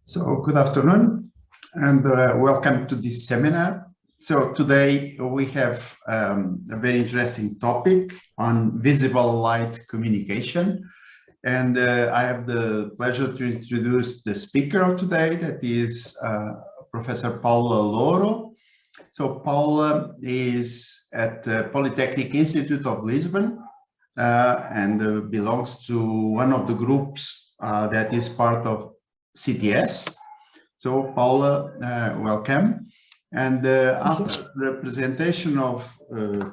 So good afternoon and welcome to this seminar. So today we have a very interesting topic on visible light communication. And I have the pleasure to introduce the speaker of today, that is Professor Paula Louro. So Paula is at the Polytechnic Institute of Lisbon and belongs to one of the groups that is part of CTS. So Paula, welcome. And after the presentation of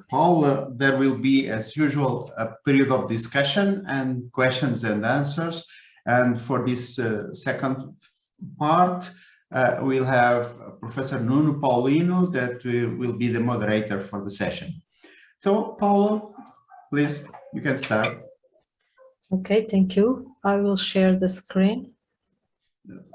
Paula, there will be, as usual, a period of discussion and questions and answers. And for this second part, we'll have Professor Nuno Paulino that will be the moderator for the session. So Paula, please, you can start. Okay, thank you. I will share the screen. Yes.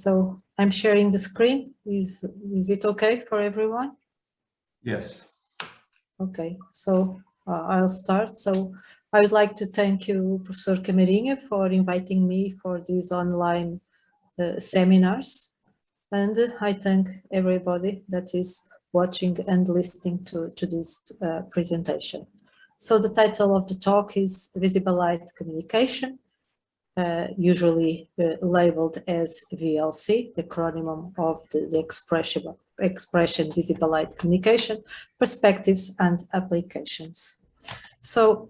So I'm sharing the screen. Is it okay for everyone? Yes. Okay, so I'll start. So I would like to thank you, Professor Camarinha, for inviting me for these online seminars. And I thank everybody that is watching and listening to this presentation. So the title of the talk is Visible Light Communication, usually labeled as VLC, the acronym of the expression Visible Light Communication, Perspectives and Applications. So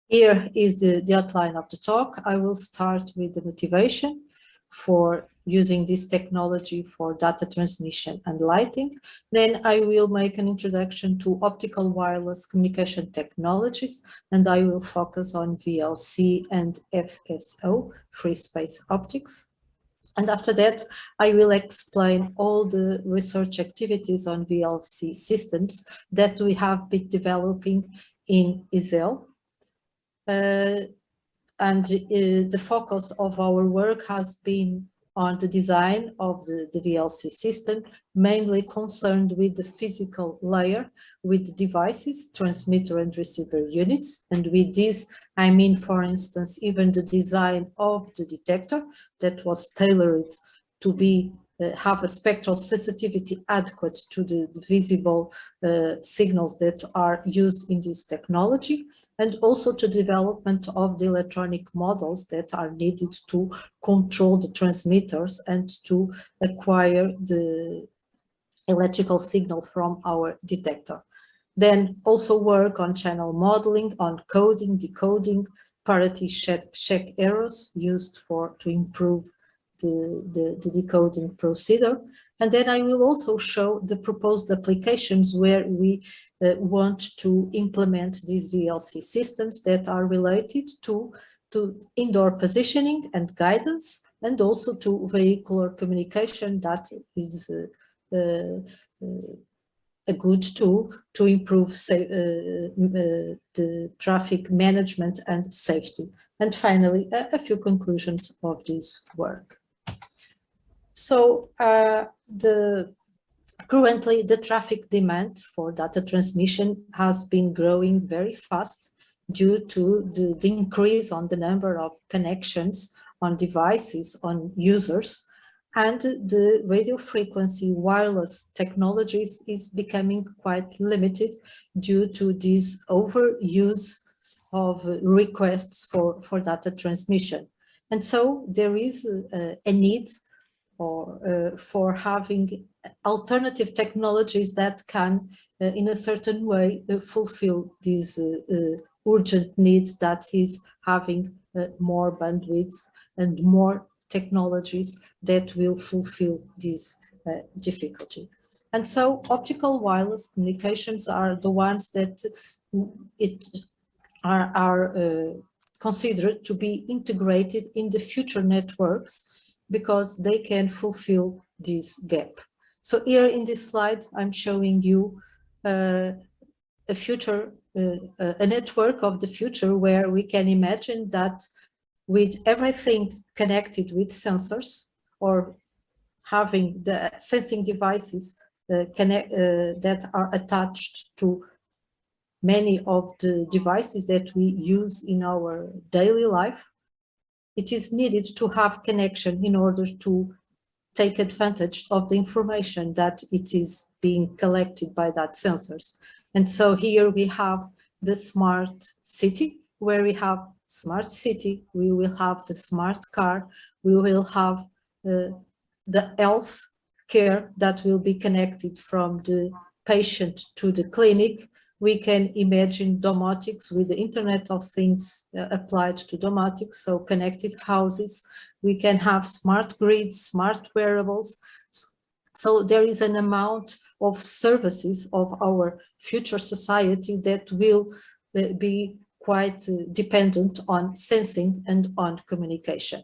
here is the outline of the talk. I will start with the motivation for using this technology for data transmission and lighting. Then I will make an introduction to optical wireless communication technologies, and I will focus on VLC and FSO, free space optics. And after that, I will explain all the research activities on VLC systems that we have been developing in ISEL. And the focus of our work has been on the design of the VLC system, mainly concerned with the physical layer, with devices, transmitter and receiver units. And with this, I mean, for instance, even the design of the detector that was tailored to be have a spectral sensitivity adequate to the visible signals that are used in this technology, and also to development of the electronic models that are needed to control the transmitters and to acquire the electrical signal from our detector. Then also work on channel modeling, on coding, decoding, parity check errors used to improve the decoding procedure. And then I will also show the proposed applications where we want to implement these VLC systems that are related to indoor positioning and guidance, and also to vehicular communication that is a good tool to improve the traffic management and safety. And finally, a few conclusions of this work. So currently the traffic demand for data transmission has been growing very fast due to the increase on the number of connections on devices, on users, and the radio frequency wireless technologies is becoming quite limited due to this overuse of requests for data transmission. And so there is a need for having alternative technologies that can, in a certain way, fulfill these urgent needs, that is having more bandwidth and more technologies that will fulfill this difficulty. And so optical wireless communications are the ones that are considered to be integrated in the future networks, because they can fulfill this gap. So here in this slide, I'm showing you a future, a network of the future where we can imagine that with everything connected with sensors or having the sensing devices that are attached to many of the devices that we use in our daily life, it is needed to have connection in order to take advantage of the information that it is being collected by that sensors. And so here we have the smart city, where we have smart city, we will have the smart car, we will have the health care that will be connected from the patient to the clinic. We can imagine domotics with the Internet of Things applied to domotics, so connected houses. We can have smart grids, smart wearables. So there is an amount of services of our future society that will be quite dependent on sensing and on communication.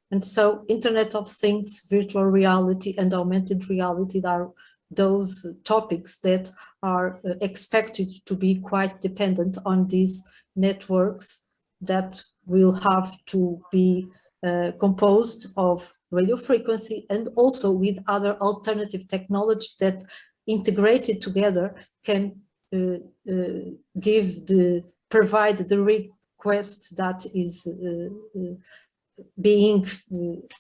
And so Internet of Things, virtual reality and augmented reality are those topics that are expected to be quite dependent on these networks that will have to be composed of radio frequency and also with other alternative technologies that integrated together can provide the request that is being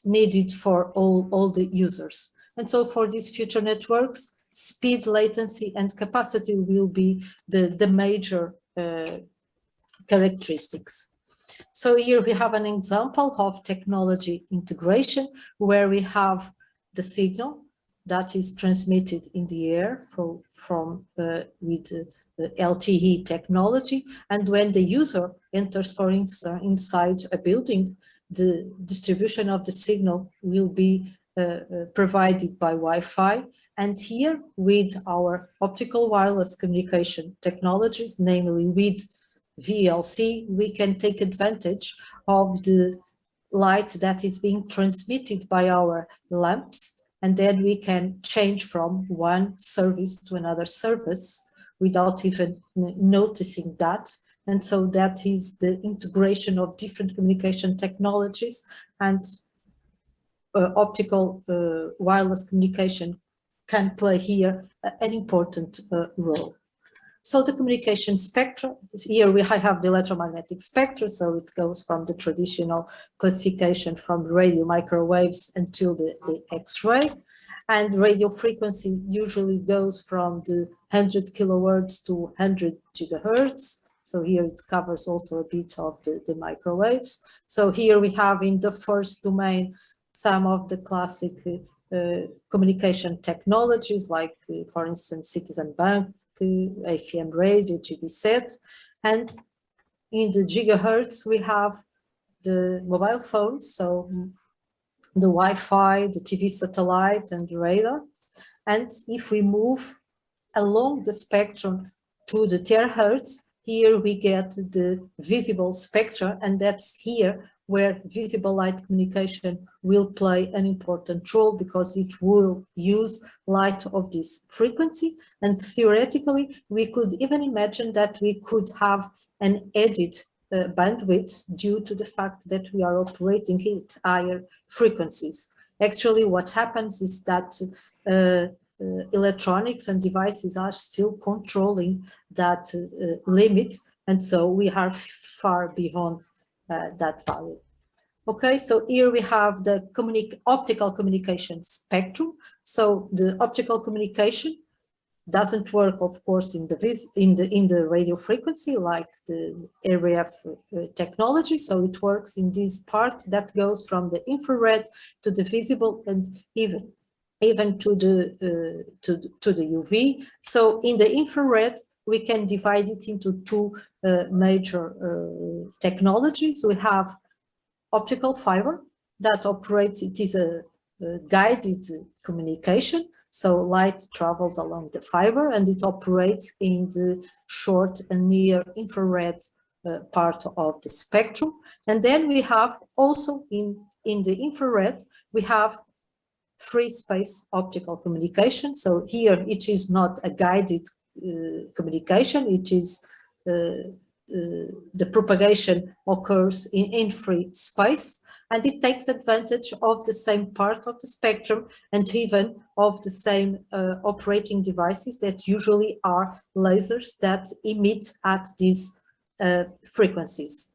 needed for all the users. And so for these future networks, speed, latency, and capacity will be the major characteristics. So here we have an example of technology integration where we have the signal that is transmitted in the air with LTE technology. And when the user enters, for instance, inside a building, the distribution of the signal will be provided by Wi-Fi. And here with our optical wireless communication technologies, namely with VLC, we can take advantage of the light that is being transmitted by our lamps, and then we can change from one service to another service without even noticing that. And so that is the integration of different communication technologies, and optical wireless communication can play here an important role. So the communication spectrum, here I have the electromagnetic spectrum, so it goes from the traditional classification from radio microwaves until the X-ray, and radio frequency usually goes from the 100 kilohertz to 100 gigahertz. So here it covers also a bit of the microwaves. So here we have in the first domain some of the classic communication technologies, like for instance, Citizen Bank, AFM radio, GBSat, and in the gigahertz we have the mobile phones, so the Wi-Fi, the TV satellite, and the radar. And if we move along the spectrum to the terahertz, here we get the visible spectra, and that's here where visible light communication will play an important role, because it will use light of this frequency. And theoretically, we could even imagine that we could have an added bandwidth due to the fact that we are operating at higher frequencies. Actually, what happens is that electronics and devices are still controlling that limit, and so we are far beyond that value. Okay, so here we have the optical communication spectrum. So the optical communication doesn't work, of course, in the radio frequency like the RF technology. So it works in this part that goes from the infrared to the visible, and even to the UV. So in the infrared, we can divide it into two major technologies. We have optical fiber that operates, it is a guided communication. So light travels along the fiber and it operates in the short and near infrared part of the spectrum. And then we have also in the infrared, we have free space optical communication. So here it is not a guided communication, it is the propagation occurs in free space, and it takes advantage of the same part of the spectrum and even of the same operating devices that usually are lasers that emit at these frequencies.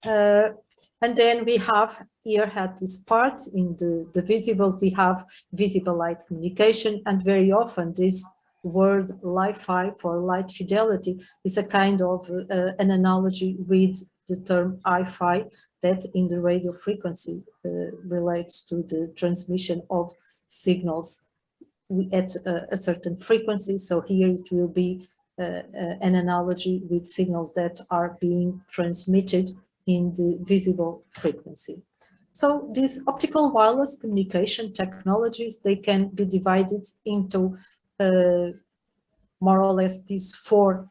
And then we have here at this part in the visible, we have visible light communication, and very often this word Li-Fi for light fidelity is a kind of an analogy with the term Hi-Fi that in the radio frequency relates to the transmission of signals at a certain frequency. So here it will be an analogy with signals that are being transmitted in the visible frequency. So these optical wireless communication technologies, they can be divided into more or less these four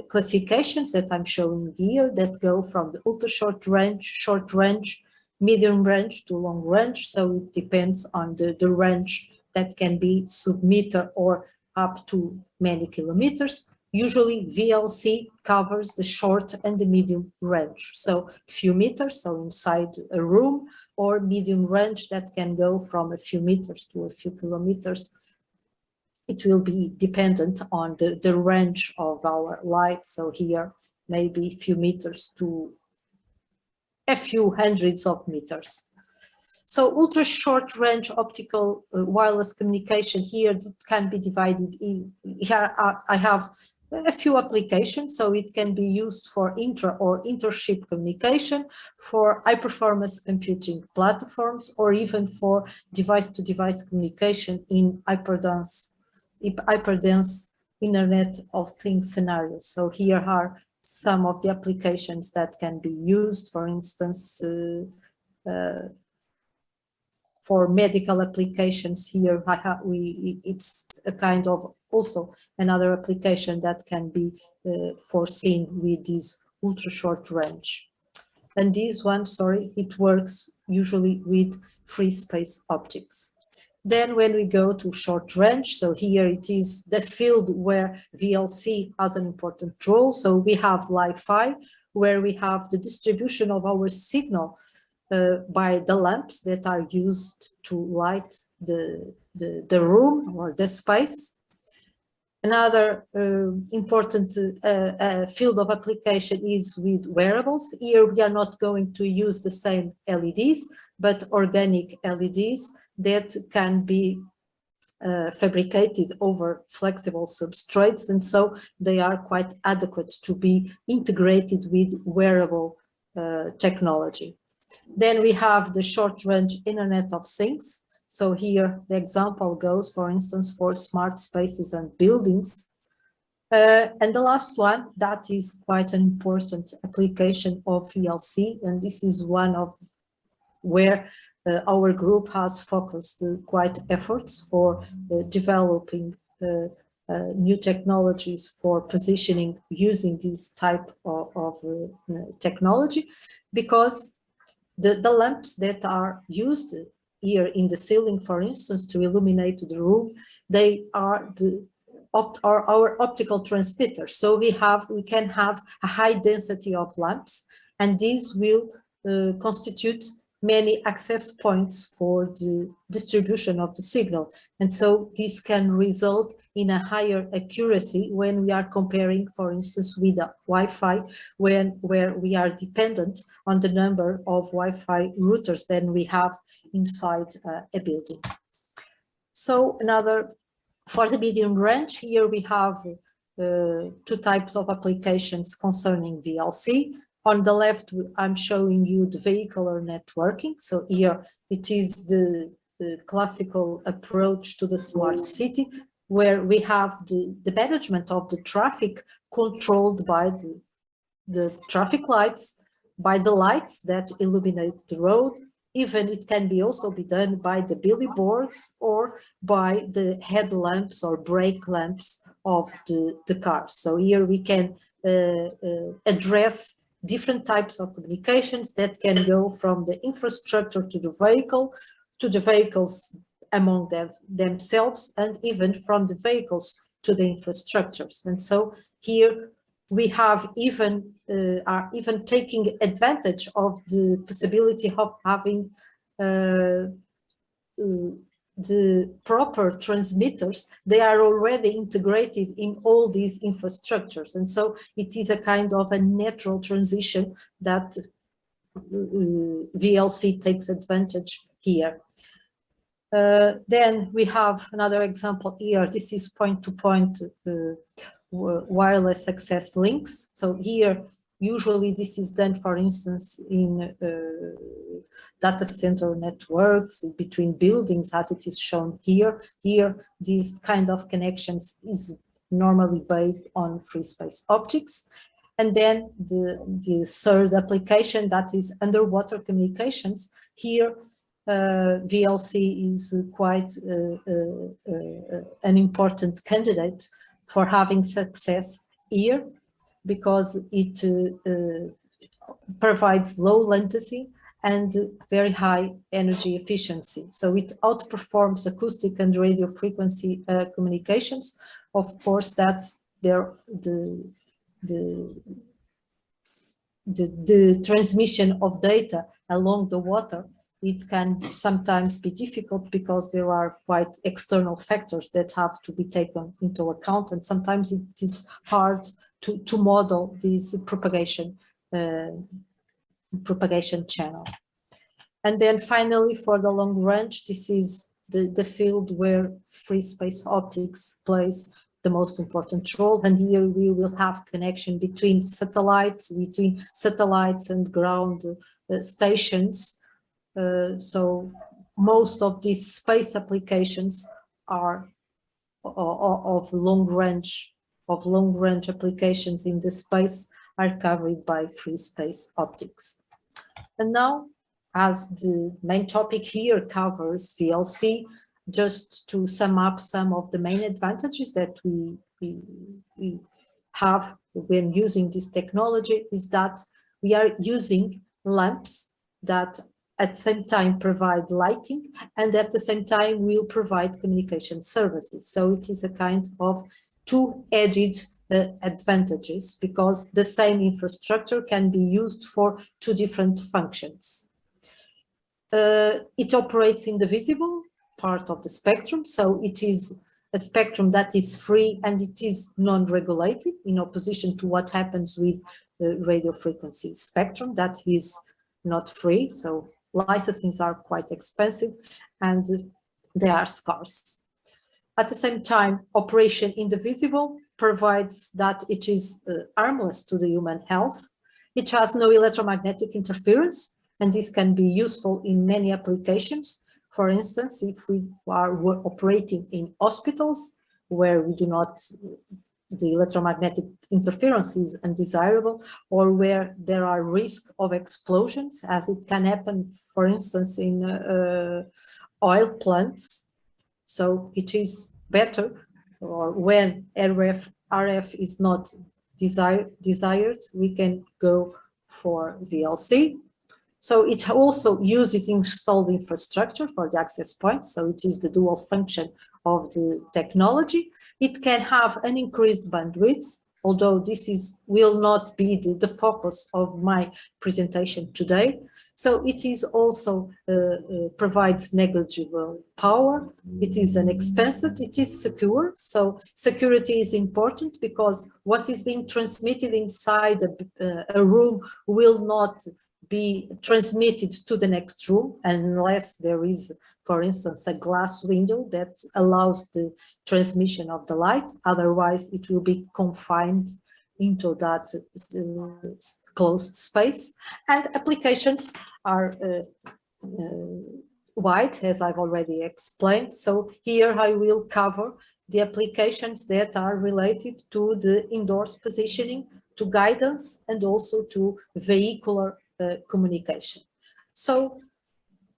classifications that I'm showing here that go from the ultra short range, medium range to long range. So it depends on the range that can be sub-meter or up to many kilometers. Usually VLC covers the short and the medium range. So few meters, so inside a room, or medium range that can go from a few meters to a few kilometers. It will be dependent on the range of our light. So here, maybe a few meters to a few hundreds of meters. So ultra short range optical wireless communication here can be divided in, here I have a few applications. So it can be used for intra or intership communication, for high performance computing platforms, or even for device to device communication in hyperdense Internet of Things scenarios. So here are some of the applications that can be used, for instance, for medical applications. Here it's a kind of also another application that can be foreseen with this ultra short range. And this one, sorry, it works usually with free space optics. Then when we go to short range, so here it is the field where VLC has an important role. So we have Li-Fi, where we have the distribution of our signal by the lamps that are used to light the room or the space. Another important field of application is with wearables. Here we are not going to use the same LEDs, but organic LEDs that can be fabricated over flexible substrates, and so they are quite adequate to be integrated with wearable technology. Then we have the short-range Internet of Things. So here the example goes, for instance, for smart spaces and buildings. And the last one, that is quite an important application of VLC, and this is one of where our group has focused quite efforts for developing new technologies for positioning using this type of technology, because the lamps that are used here in the ceiling, for instance, to illuminate the room, they are our optical transmitters. So we can have a high density of lamps, and these will constitute many access points for the distribution of the signal. And so this can result in a higher accuracy when we are comparing, for instance, with the Wi-Fi, where we are dependent on the number of Wi-Fi routers than we have inside a building. So for the medium range, here we have two types of applications concerning VLC. On the left, I'm showing you the vehicular networking. So here it is the classical approach to the smart city, where we have the management of the traffic controlled by the traffic lights, by the lights that illuminate the road. Even it can also be done by the billboards or by the headlamps or brake lamps of the cars. So here we can address different types of communications that can go from the infrastructure to the vehicle, to the vehicles among themselves, and even from the vehicles to the infrastructures. And so here we have are even taking advantage of the possibility of having the proper transmitters. They are already integrated in all these infrastructures. And so it is a kind of a natural transition that VLC takes advantage here. Then we have another example here. This is point-to-point wireless access links. So here, usually this is done, for instance, in data center networks between buildings, as it is shown here. Here, these kind of connections is normally based on free space optics. And then the third application, that is underwater communications. Here, VLC is quite an important candidate for having success here, because it provides low latency and very high energy efficiency. So it outperforms acoustic and radio frequency communications. Of course, that the transmission of data along the water, it can sometimes be difficult because there are quite external factors that have to be taken into account, and sometimes it is hard to model this propagation channel. And then finally, for the long range, this is the field where free space optics plays the most important role. And here we will have connection between satellites and ground stations. So most of these space applications are of long range applications in the space are covered by free space optics. And now, as the main topic here covers VLC, just to sum up some of the main advantages that we have when using this technology is that we are using lamps that at the same time provide lighting and at the same time will provide communication services. So it is a kind of two-edged advantages, because the same infrastructure can be used for two different functions. It operates in the visible part of the spectrum, so it is a spectrum that is free and it is non-regulated, in opposition to what happens with radio frequency spectrum that is not free. So licensings are quite expensive and they are scarce. At the same time, operation in the visible provides that it is harmless to the human health. It has no electromagnetic interference, and this can be useful in many applications. For instance, if we are operating in hospitals where we do not, the electromagnetic interference is undesirable, or where there are risks of explosions, as it can happen, for instance, in oil plants. So it is better, or when RF is not desired, we can go for VLC. So it also uses installed infrastructure for the access points. So it is the dual function of the technology. It can have an increased bandwidth, although this will not be the focus of my presentation today. So it is also provides negligible power. It is inexpensive. It is secure. So security is important, because what is being transmitted inside a room will not be transmitted to the next room unless there is, for instance, a glass window that allows the transmission of the light. Otherwise, it will be confined into that closed space. And applications are wide, as I've already explained. So here I will cover the applications that are related to the indoors positioning, to guidance, and also to vehicular communication. So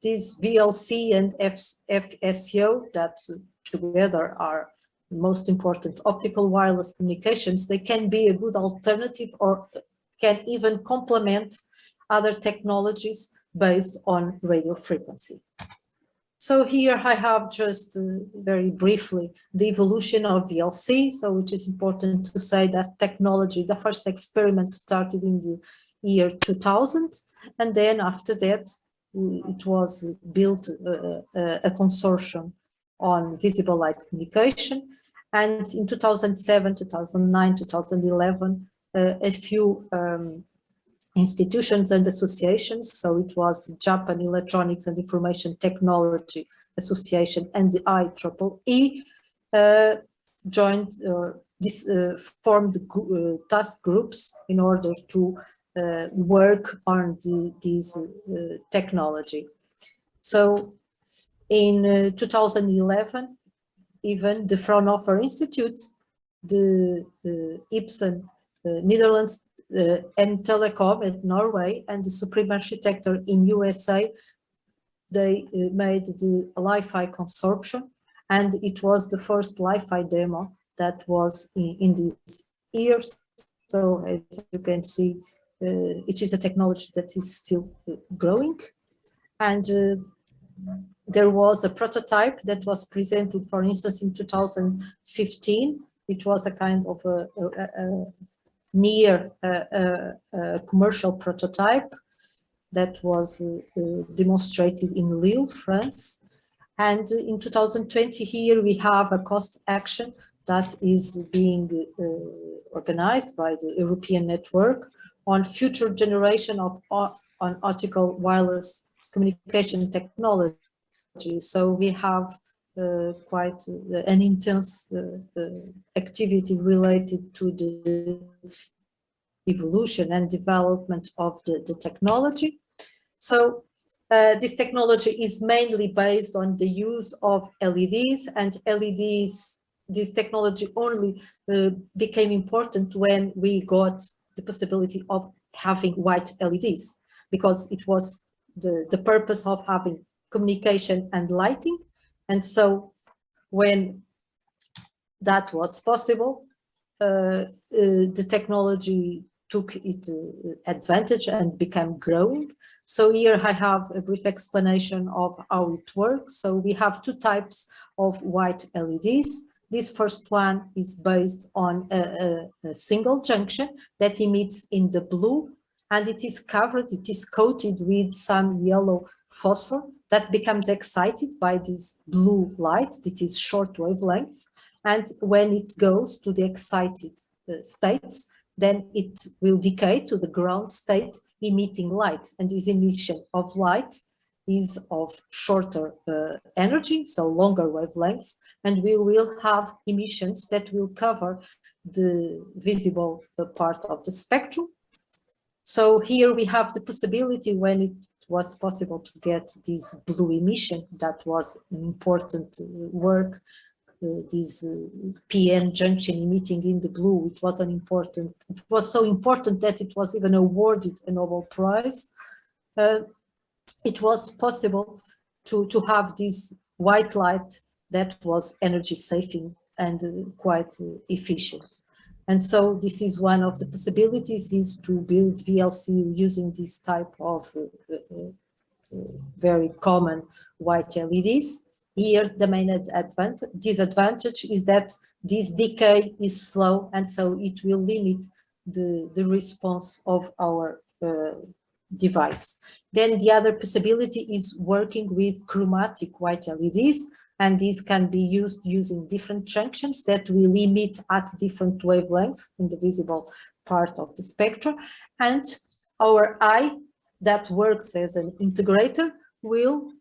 these VLC and FSO that together are most important optical wireless communications, they can be a good alternative or can even complement other technologies based on radio frequency. So here I have just very briefly the evolution of VLC. So it is important to say that technology, the first experiment started in the year 2000, and then after that it was built a consortium on visible light communication. And in 2007, 2009, 2011, a few institutions and associations. So it was the Japan Electronics and Information Technology Association and the IEEE joined formed task groups in order to work on this technology. So in 2011, even the Fraunhofer Institute, the Ipsen Netherlands and Telecom in Norway, and the Supreme Architecture in USA, they made the Li-Fi consortium, and it was the first Li-Fi demo that was in these years. So as you can see, it is a technology that is still growing. And there was a prototype that was presented, for instance, in 2015. It was a kind of a near commercial prototype that was demonstrated in Lille, France. And in 2020 here we have a cost action that is being organized by the European network on future generation of on optical wireless communication technology. So we have quite an intense activity related to the evolution and development of the technology. So this technology is mainly based on the use of LEDs, and LEDs, this technology only became important when we got the possibility of having white LEDs, because it was the purpose of having communication and lighting. And so when that was possible, the technology took its advantage and became growing. So here I have a brief explanation of how it works. So we have two types of white LEDs. This first one is based on a single junction that emits in the blue, and it is covered, it is coated with some yellow phosphor that becomes excited by this blue light. It is short wavelength, and when it goes to the excited states, then it will decay to the ground state, emitting light. And this emission of light is of shorter energy, so longer wavelengths, and we will have emissions that will cover the visible part of the spectrum. So here we have the possibility, when it was possible to get this blue emission, that was an important work, this PN junction emitting in the blue. It was so important that it was even awarded a Nobel Prize. It was possible to have this white light that was energy saving and quite efficient. And so this is one of the possibilities, is to build VLC using this type of very common white LEDs. Here, the main disadvantage is that this decay is slow, and so it will limit the response of our device. Then the other possibility is working with chromatic white LEDs, and these can be used using different junctions that will emit at different wavelengths in the visible part of the spectrum. And our eye, that works as an integrator, will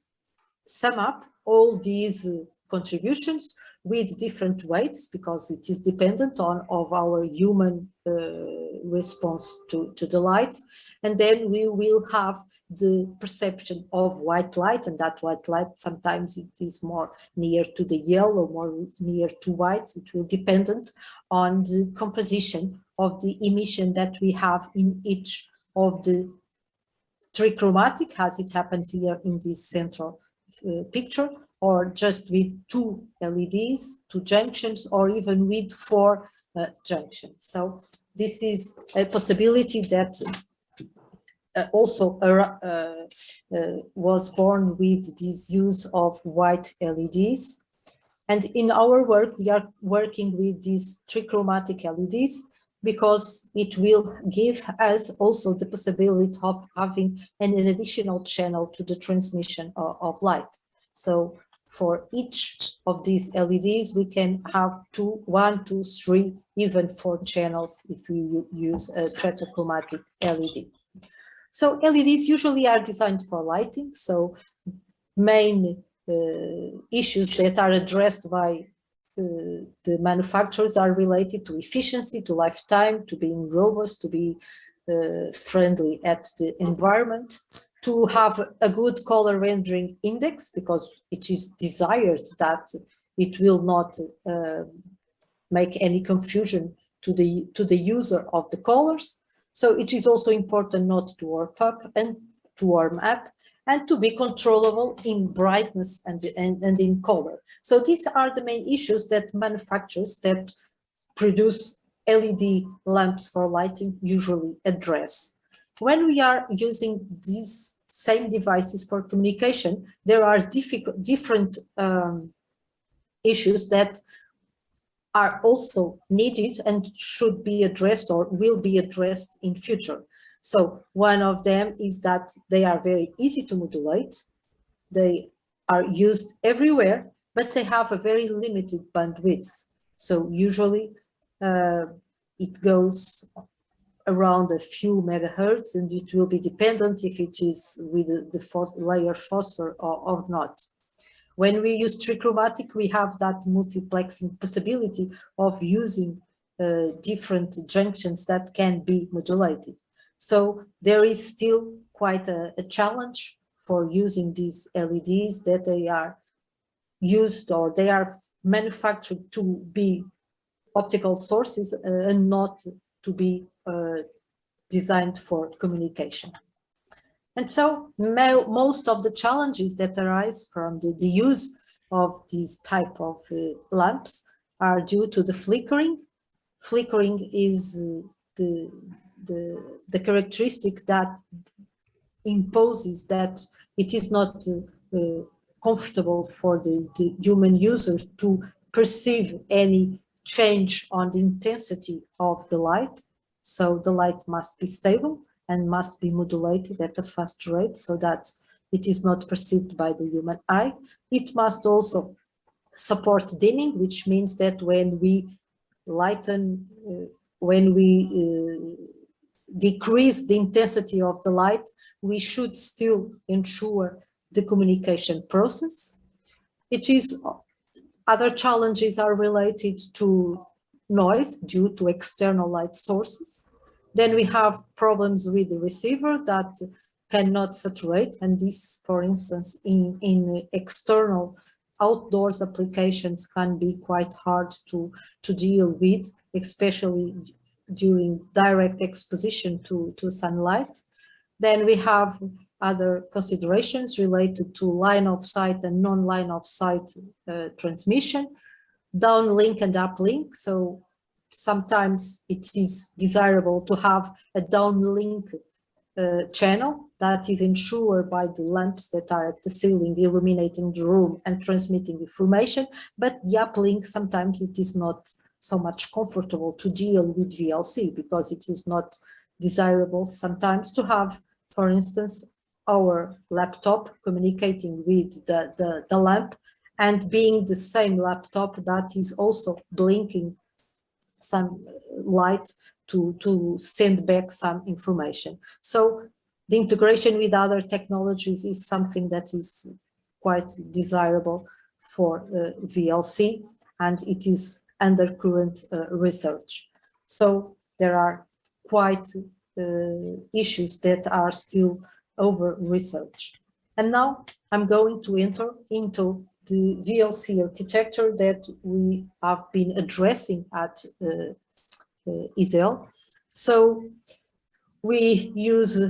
sum up all these contributions with different weights, because it is dependent of our human response to the light. And then we will have the perception of white light, and that white light, sometimes it is more near to the yellow, more near to white. It will depend on the composition of the emission that we have in each of the trichromatic, as it happens here in this central picture, or just with two LEDs, two junctions, or even with four junctions. So this is a possibility that also was born with this use of white LEDs. And in our work, we are working with these trichromatic LEDs because it will give us also the possibility of having an additional channel to the transmission of light. So for each of these LEDs, we can have 2, 1, 2, 3, even 4 channels if we use a tetrachromatic LED. So LEDs usually are designed for lighting. So main issues that are addressed by the manufacturers are related to efficiency, to lifetime, to being robust, to be friendly at the environment, to have a good color rendering index, because it is desired that it will not make any confusion to the user of the colors. So it is also important not to warp up and to warm up, and to be controllable in brightness and in color. So these are the main issues that manufacturers that produce LED lamps for lighting usually address. When we are using these same devices for communication, there are different issues that are also needed and should be addressed or will be addressed in future. So one of them is that they are very easy to modulate. They are used everywhere, but they have a very limited bandwidth. So usually it goes around a few megahertz, and it will be dependent if it is with the layer phosphor or not. When we use trichromatic, we have that multiplexing possibility of using different junctions that can be modulated. So there is still quite a challenge for using these LEDs, that they are used or they are manufactured to be optical sources and not to be designed for communication. And so most of the challenges that arise from the use of these type of lamps are due to the flickering. Flickering is the characteristic that imposes that it is not comfortable for the human user to perceive any change on the intensity of the light. So the light must be stable and must be modulated at a fast rate so that it is not perceived by the human eye. It must also support dimming, which means that when we lighten, when we decrease the intensity of the light, we should still ensure the communication process. Other challenges are related to noise due to external light sources. Then we have problems with the receiver that cannot saturate, and this, for instance, in external outdoors applications can be quite hard to deal with, especially during direct exposition to sunlight. Then we have other considerations related to line of sight and non-line of sight transmission, downlink and uplink. So sometimes it is desirable to have a downlink channel that is ensured by the lamps that are at the ceiling illuminating the room and transmitting information, but the uplink sometimes it is not so much comfortable to deal with VLC because it is not desirable sometimes to have, for instance, our laptop communicating with the lamp and being the same laptop that is also blinking some light to send back some information. So the integration with other technologies is something that is quite desirable for VLC, and it is under current research. So there are quite issues that are still over research. And now I'm going to enter into the VLC architecture that we have been addressing at ISEL. So we use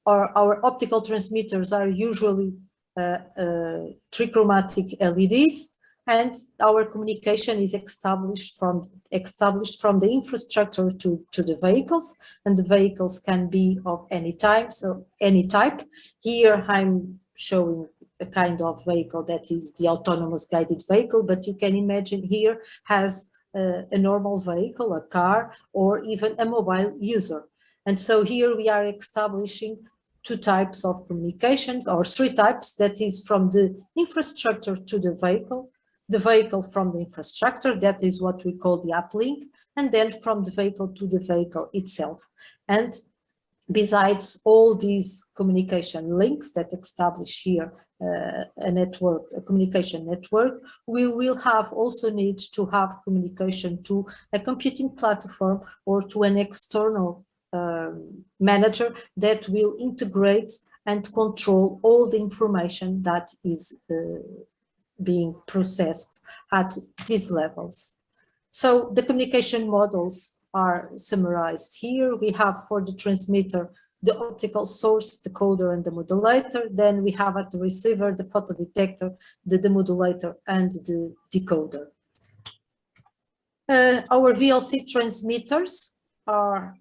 our optical transmitters are usually trichromatic LEDs, And our communication is established from the infrastructure to the vehicles, and the vehicles can be of any type. So any type. Here I'm showing a kind of vehicle that is the autonomous guided vehicle, but you can imagine here has a normal vehicle, a car, or even a mobile user. And so here we are establishing two types of communications, or three types, that is from the infrastructure to the vehicle from the infrastructure, that is what we call the uplink, and then from the vehicle to the vehicle itself. And besides all these communication links that establish here a communication network, we will have also need to have communication to a computing platform or to an external manager that will integrate and control all the information that is being processed at these levels. So the communication models are summarized here. We have for the transmitter the optical source, the decoder, and the modulator. Then we have at the receiver the photodetector, the demodulator, and the decoder. Our VLC transmitters are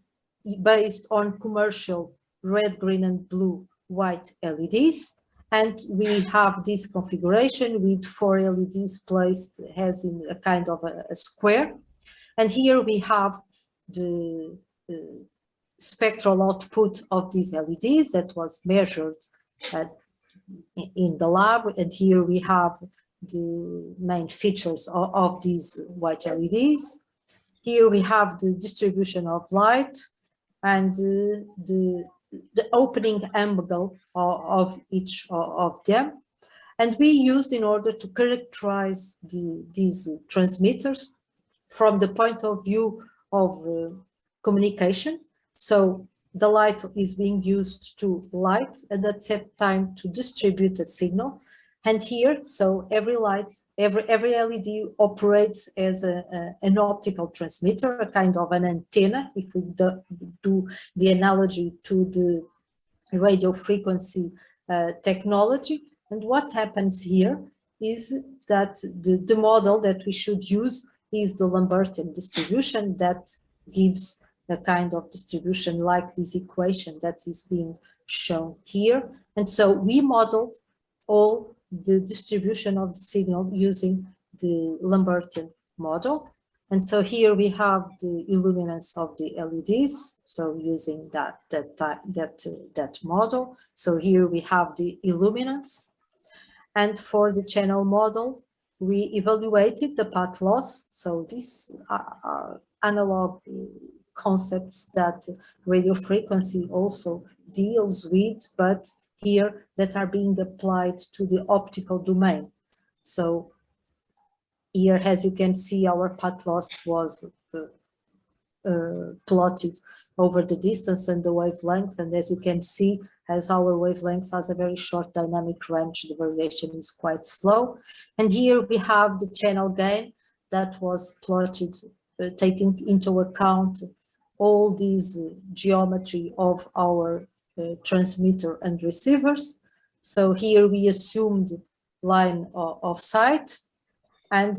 based on commercial red, green, and blue white LEDs. And we have this configuration with 4 LEDs placed as in a kind of a square. And here we have the spectral output of these LEDs that was measured in the lab. And here we have the main features of these white LEDs. Here we have the distribution of light and the opening angle of each of them. And we used, in order to characterize these transmitters from the point of view of communication. So the light is being used to light and at the same time to distribute a signal. And here, so every light, every LED operates as an optical transmitter, a kind of an antenna, if we do the analogy to the radio frequency technology. And what happens here is that the model that we should use is the Lambertian distribution that gives a kind of distribution like this equation that is being shown here. And so we modeled all the distribution of the signal using the Lambertian model. And so here we have the illuminance of the LEDs, so using that model. So here we have the illuminance. And for the channel model, we evaluated the path loss. So these are analog concepts that radio frequency also deals with, but here that are being applied to the optical domain. So here, as you can see, our path loss was plotted over the distance and the wavelength. And as you can see, as our wavelength has a very short dynamic range, the variation is quite slow. And here we have the channel gain that was plotted, taking into account all these geometry of our transmitter and receivers. So here we assumed line of sight, and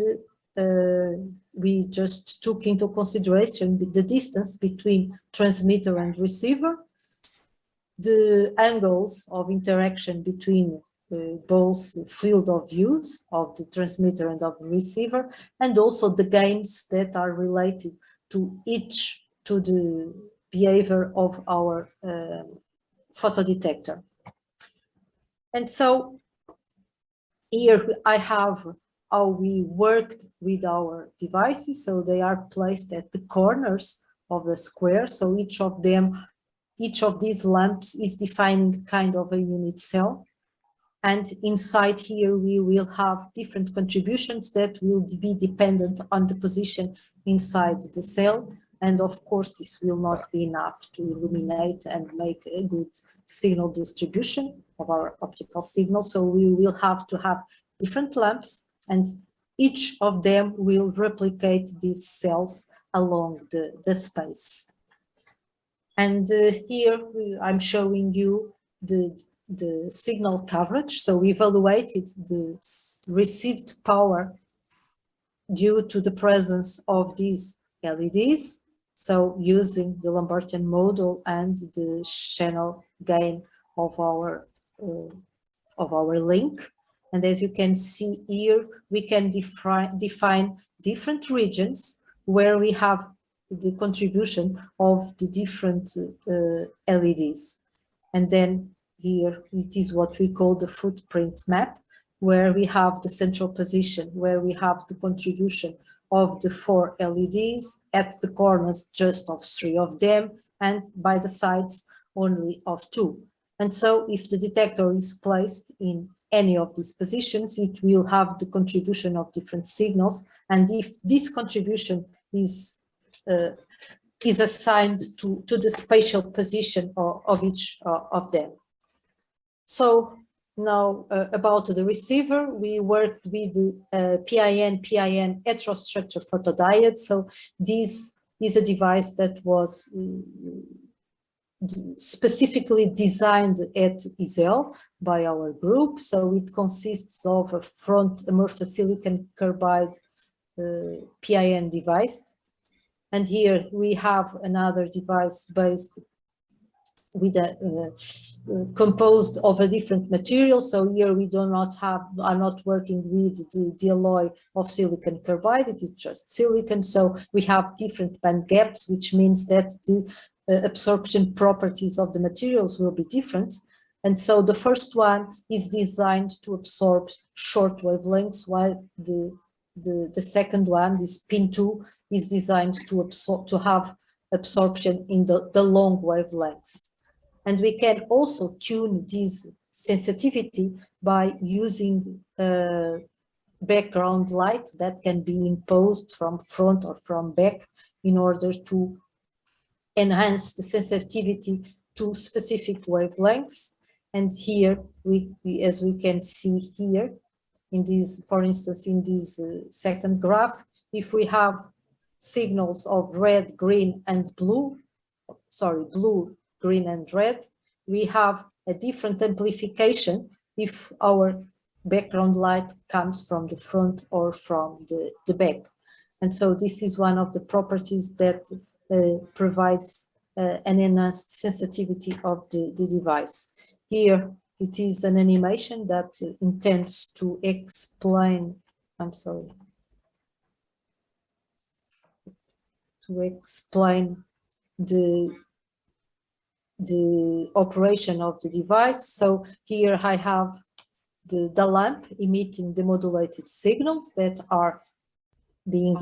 we just took into consideration the distance between transmitter and receiver, the angles of interaction between both field of views of the transmitter and of the receiver, and also the gains that are related to the behavior of our photodetector. And so here I have how we worked with our devices. So they are placed at the corners of the square. So each of these lamps is defining kind of a unit cell. And inside here, we will have different contributions that will be dependent on the position inside the cell. And of course, this will not be enough to illuminate and make a good signal distribution of our optical signal. So we will have to have different lamps, and each of them will replicate these cells along the space. And here I'm showing you the signal coverage. So we evaluated the received power due to the presence of these LEDs. So using the Lambertian model and the channel gain of our link. And as you can see here, we can define different regions where we have the contribution of the different LEDs. And then here it is what we call the footprint map, where we have the central position, where we have the contribution of the 4 LEDs, at the corners just of 3 of them, and by the sides only of 2. And so if the detector is placed in any of these positions, it will have the contribution of different signals. And if this contribution is assigned to the spatial position of each of them. So now about the receiver, we worked with the PIN heterostructure photodiode. So this is a device that was specifically designed at ISEL by our group. So it consists of a front amorphous silicon carbide PIN device. And here we have another device based with composed of a different material. So here we are not working with the alloy of silicon carbide, it is just silicon. So we have different band gaps, which means that the absorption properties of the materials will be different. And so the first one is designed to absorb short wavelengths, while the second one, this pin 2, is designed to have absorption in the long wavelengths. And we can also tune this sensitivity by using background light that can be imposed from front or from back in order to enhance the sensitivity to specific wavelengths. And here, as we can see here, in this, for instance, in this second graph, if we have signals of red, green, and blue, blue, green, and red, we have a different amplification if our background light comes from the front or from the back. And so this is one of the properties that provides an enhanced sensitivity of the device. Here it is an animation that intends to explain, to explain the operation of the device. So here I have the lamp emitting the modulated signals that are being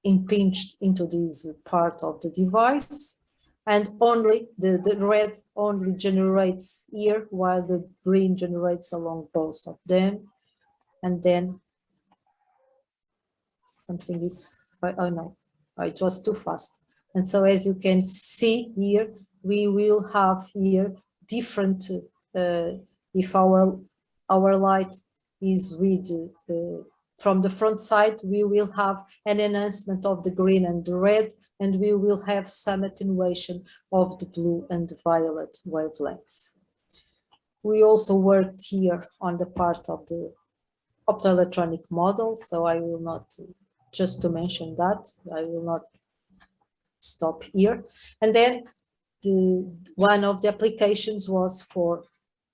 impinged into this part of the device, and only the red only generates here, while the green generates along both of them. And then something is, oh no, it was too fast. And so as you can see here, we will have here different, if our light is with, from the front side, we will have an enhancement of the green and the red, and we will have some attenuation of the blue and the violet wavelengths. We also worked here on the part of the optoelectronic model, so I will not, just to mention that, I will not stop here. And then one of the applications was for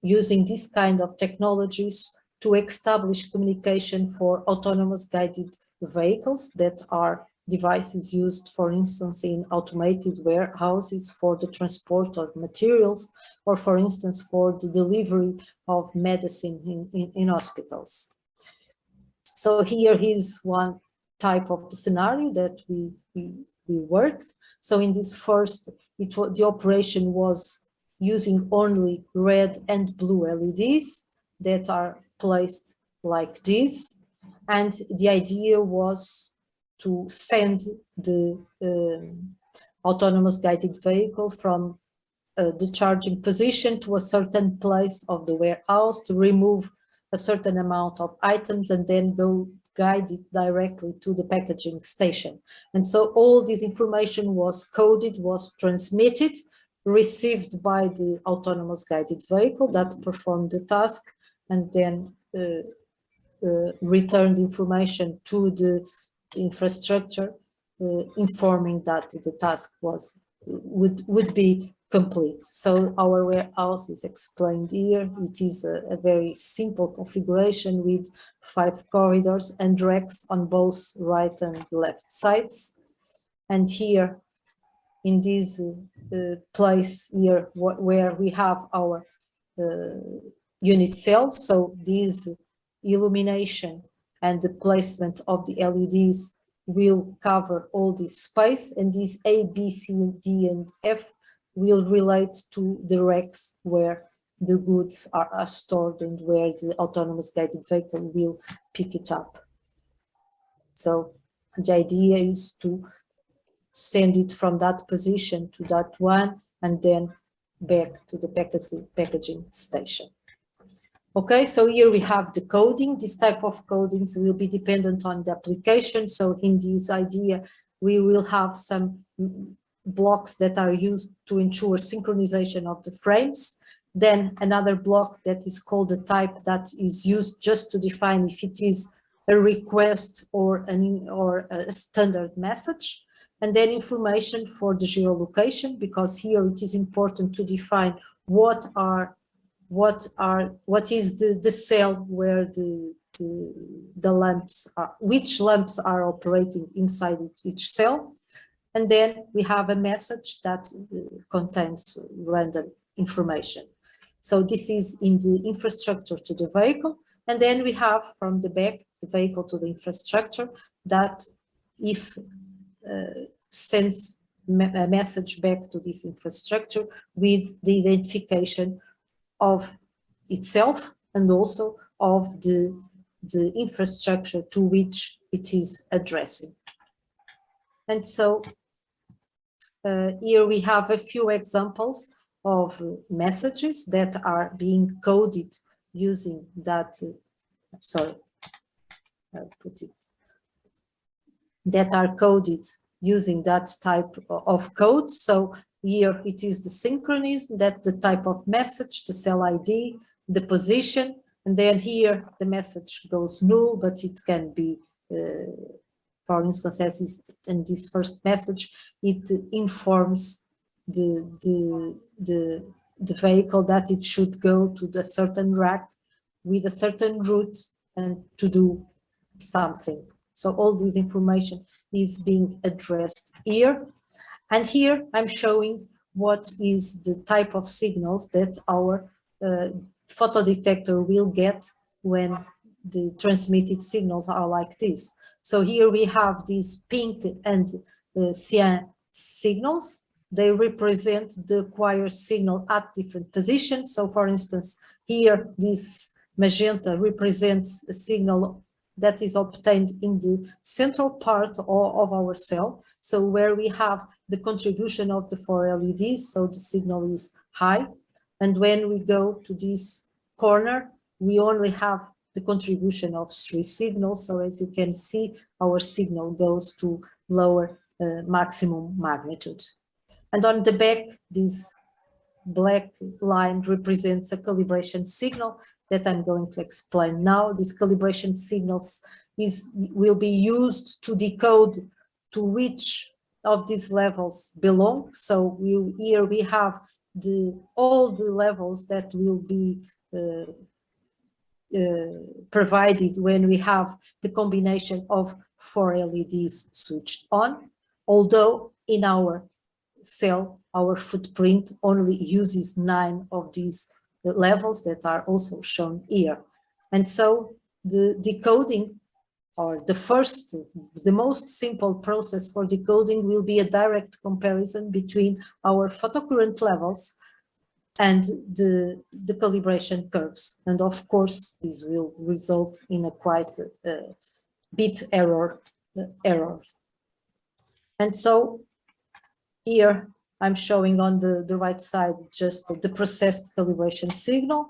using this kind of technologies to establish communication for autonomous guided vehicles that are devices used, for instance, in automated warehouses for the transport of materials, or for instance, for the delivery of medicine in hospitals. So here is one type of the scenario that we worked. So in this first, the operation was using only red and blue LEDs that are placed like this. And the idea was to send the autonomous guided vehicle from the charging position to a certain place of the warehouse to remove a certain amount of items and then go guide it directly to the packaging station. And so all this information was coded, was transmitted, received by the autonomous guided vehicle that performed the task, and then returned information to the infrastructure, informing that the task would be complete. So our warehouse is explained here. It is a very simple configuration with 5 corridors and racks on both right and left sides. And here in this place here where we have our unit cells, so this illumination and the placement of the LEDs will cover all this space, and these A, B, C, D, and F will relate to the racks where the goods are stored and where the autonomous guided vehicle will pick it up. So the idea is to send it from that position to that one and then back to the packaging station. Okay, so here we have the coding. This type of codings will be dependent on the application. So in this idea, we will have some blocks that are used to ensure synchronization of the frames. Then another block that is called the type that is used just to define if it is a request or a standard message. And then information for the geolocation, because here it is important to define what is the cell where the lamps are, which lamps are operating inside each cell. And then we have a message that contains random information. So this is in the infrastructure to the vehicle. And then we have from the back, the vehicle to the infrastructure, that if sends a message back to this infrastructure with the identification of itself and also of the infrastructure to which it is addressing. And so here we have a few examples of messages that are being coded using that, that are coded using that type of code. So here it is the synchronism, that the type of message, the cell ID, the position, and then here the message goes null, but it can be, for instance, as is in this first message, it informs the vehicle that it should go to the certain rack with a certain route and to do something. So all this information is being addressed here. And here I'm showing what is the type of signals that our photodetector will get when the transmitted signals are like this. So here we have these pink and cyan signals. They represent the acquired signal at different positions. So for instance, here this magenta represents a signal that is obtained in the central part of our cell. So where we have the contribution of the 4 LEDs, so the signal is high. And when we go to this corner, we only have the contribution of 3 signals. So as you can see, our signal goes to lower maximum magnitude. And on the back, this black line represents a calibration signal that I'm going to explain now. This calibration signals will be used to decode to which of these levels belong. So here we have all the levels that will be provided when we have the combination of 4 LEDs switched on, although in our cell, our footprint only uses 9 of these levels that are also shown here. And so the decoding, or the most simple process for decoding, will be a direct comparison between our photocurrent levels and the calibration curves. And of course, this will result in a quite bit error. And so here I'm showing on the right side just the processed calibration signal.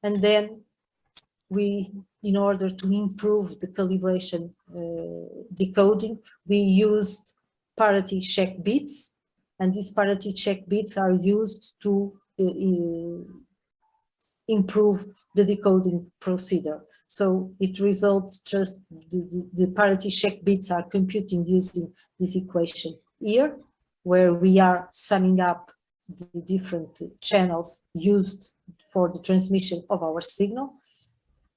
And then we, in order to improve the calibration decoding, we used parity check bits. And these parity check bits are used to improve the decoding procedure. So it results just the parity check bits are computing using this equation here, where we are summing up the different channels used for the transmission of our signal.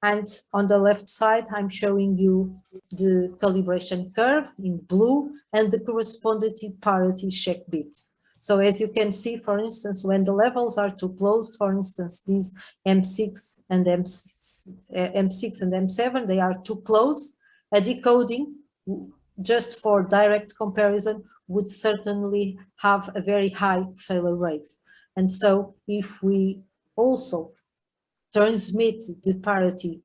And on the left side, I'm showing you the calibration curve in blue and the corresponding parity check bits. So as you can see, for instance, when the levels are too close, for instance, these M6 and M7, they are too close, a decoding just for direct comparison would certainly have a very high failure rate. And so if we also transmit the parity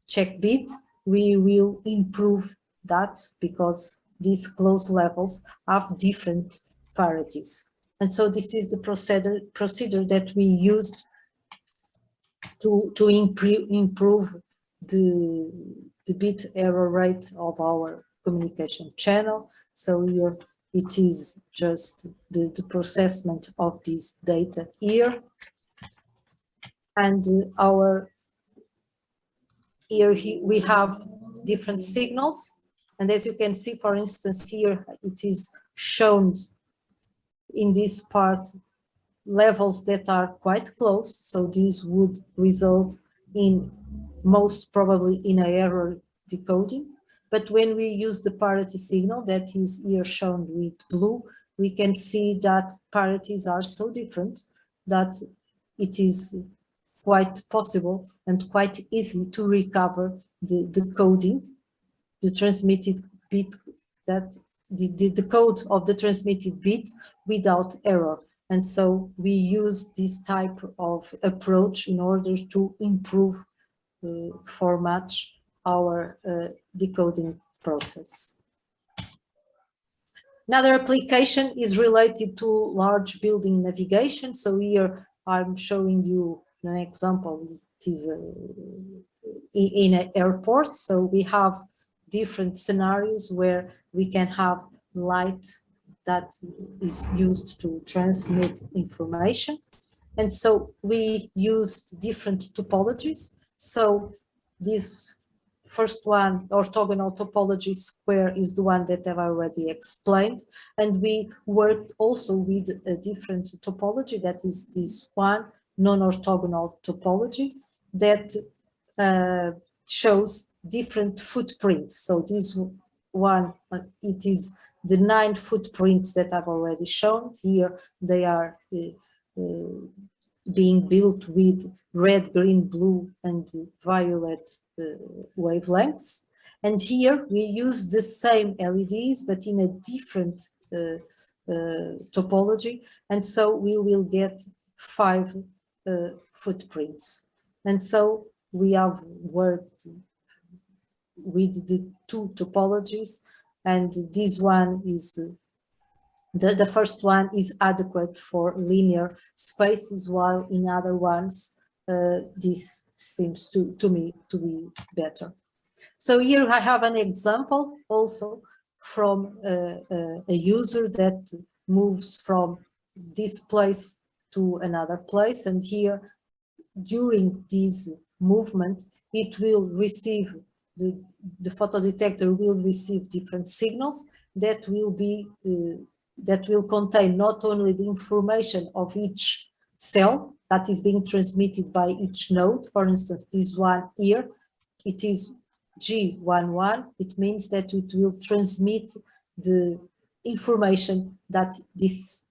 check bit, we will improve that because these close levels have different parities. And so this is the procedure that we used to improve the bit error rate of our communication channel. So here it is just the processment of this data here. And here we have different signals. And as you can see, for instance, here it is shown in this part levels that are quite close. So this would result in most probably in an error decoding. But when we use the parity signal that is here shown with blue, we can see that parities are so different that it is quite possible and quite easy to recover the coding, the transmitted bit, that the code of the transmitted bit without error. And so we use this type of approach in order to improve for much our decoding process. Another application is related to large building navigation. So here I'm showing you an example. It is in an airport. So we have different scenarios where we can have light that is used to transmit information. And so we used different topologies. So this first one, orthogonal topology square, is the one that I've already explained. And we worked also with a different topology, that is this one, non-orthogonal topology, that shows different footprints. So this one, it is the 9 footprints that I've already shown. Here they are being built with red, green, blue, and violet wavelengths. And here we use the same LEDs, but in a different topology. And so we will get 5 footprints. And so we have worked with the 2 topologies, and this one is the first one is adequate for linear spaces, while in other ones this seems to me to be better. So here I have an example also from a user that moves from this place to another place, and here during this movement it will receive the photodetector will receive different signals that will be that will contain not only the information of each cell that is being transmitted by each node. For instance, this one here, it is G11. It means that it will transmit the information that this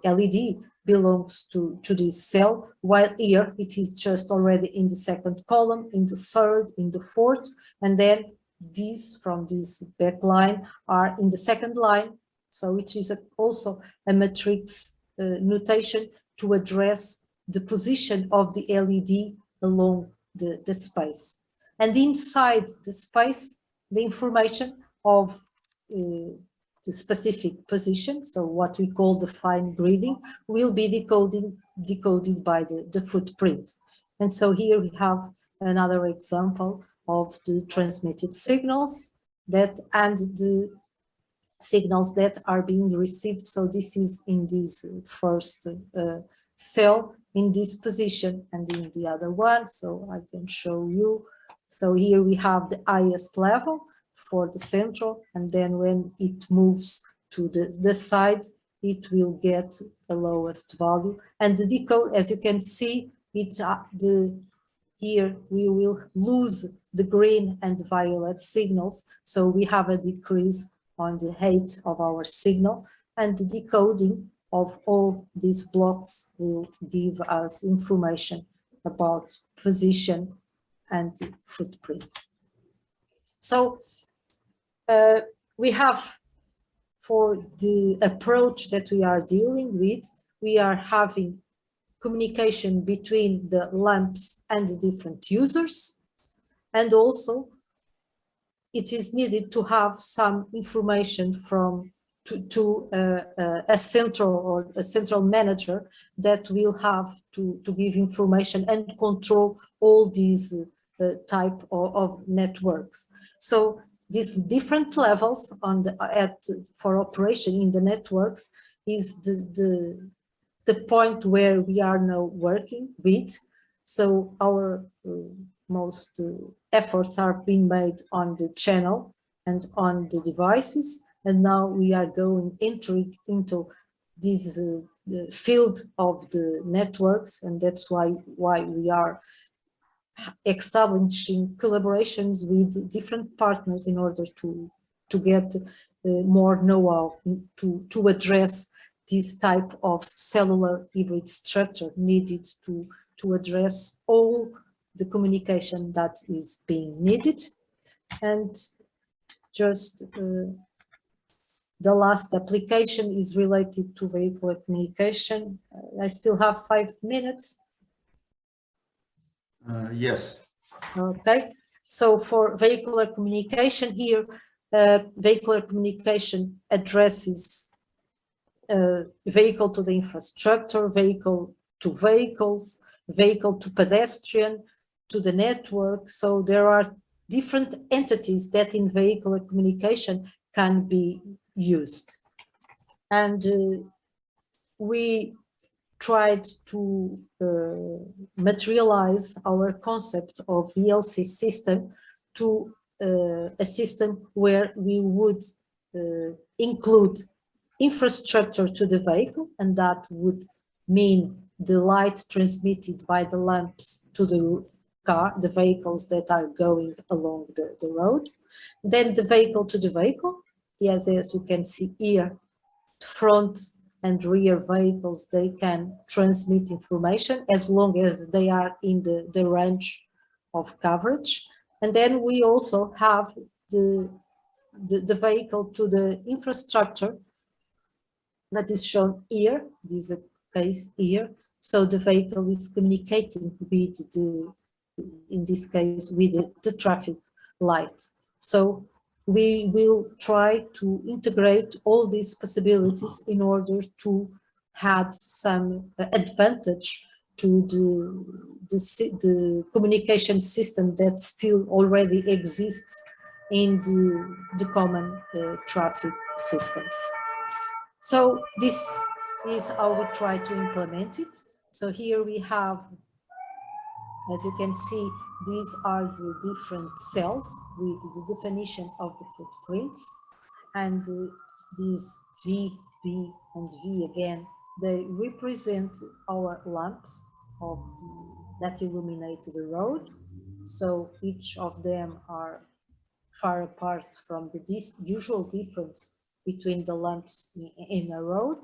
LED belongs to this cell, while here it is just already in the second column, in the third, in the fourth, and then these from this back line are in the second line. So it is also a matrix notation to address the position of the LED along the space. And inside the space, the information of the specific position, so what we call the fine grading, will be decoded by the footprint. And so here we have another example of the transmitted signals that and the signals that are being received. So this is in this first cell in this position and in the other one. So I can show you. So here we have the highest level for the central, and then when it moves to the side, it will get the lowest value. And the decode, as you can see, here we will lose the green and violet signals. So we have a decrease on the height of our signal, and the decoding of all these blocks will give us information about position and footprint. So we have, for the approach that we are dealing with, we are having communication between the lamps and the different users, and also it is needed to have some information from to a central manager that will have to give information and control all these type of networks. So these different levels on for operation in the networks is the point where we are now working with. So our most efforts are being made on the channel and on the devices, and now we are going into this field of the networks, and that's why we are establishing collaborations with different partners in order to get more know-how to address this type of cellular hybrid structure needed to address all the communication that is being needed. And just the last application is related to vehicular communication. I still have 5 minutes. Yes. Okay, so for vehicular communication here, vehicular communication addresses vehicle to the infrastructure, vehicle to vehicles, vehicle to pedestrian, to the network. So there are different entities that in vehicular communication can be used. And we tried to materialize our concept of VLC system to a system where we would include infrastructure to the vehicle, and that would mean the light transmitted by the lamps to the car, the vehicles that are going along the road. Then the vehicle to the vehicle, yes, as you can see here, front and rear vehicles, they can transmit information as long as they are in the range of coverage. And then we also have the vehicle to the infrastructure that is shown here. This is a case here. So the vehicle is communicating with in this case, with the traffic light. So we will try to integrate all these possibilities in order to add some advantage to the communication system that still already exists in the common traffic systems. So this is how we try to implement it. So here we have, as you can see, these are the different cells with the definition of the footprints, and these V, B, and V again, they represent our lamps that illuminate the road. So each of them are far apart from the usual difference between the lamps in a road,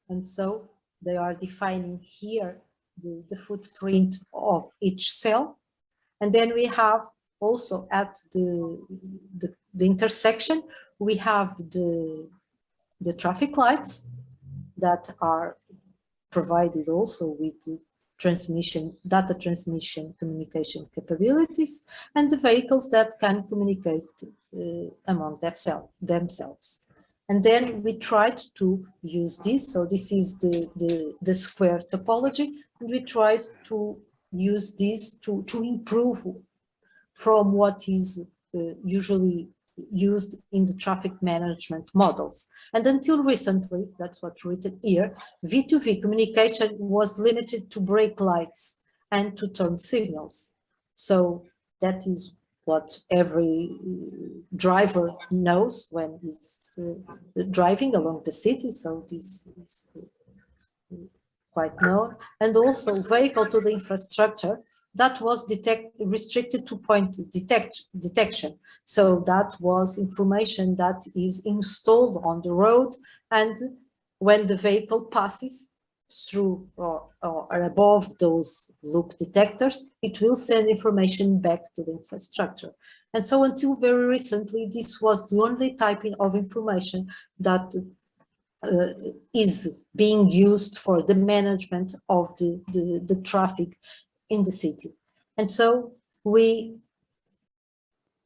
and so they are defining here the footprint of each cell. And then we have also at the intersection, we have the traffic lights that are provided also with the data transmission communication capabilities, and the vehicles that can communicate among themselves. And then we tried to use this. So this is the square topology, and we tried to use this to improve from what is usually used in the traffic management models. And until recently, that's what's written here, V2V communication was limited to brake lights and to turn signals. So that is what every driver knows when he's driving along the city. So this is quite known. And also vehicle to the infrastructure, that was restricted to point detection. So that was information that is installed on the road, and when the vehicle passes through or above those loop detectors, it will send information back to the infrastructure. And so until very recently, this was the only type of information that is being used for the management of the traffic in the city. And so we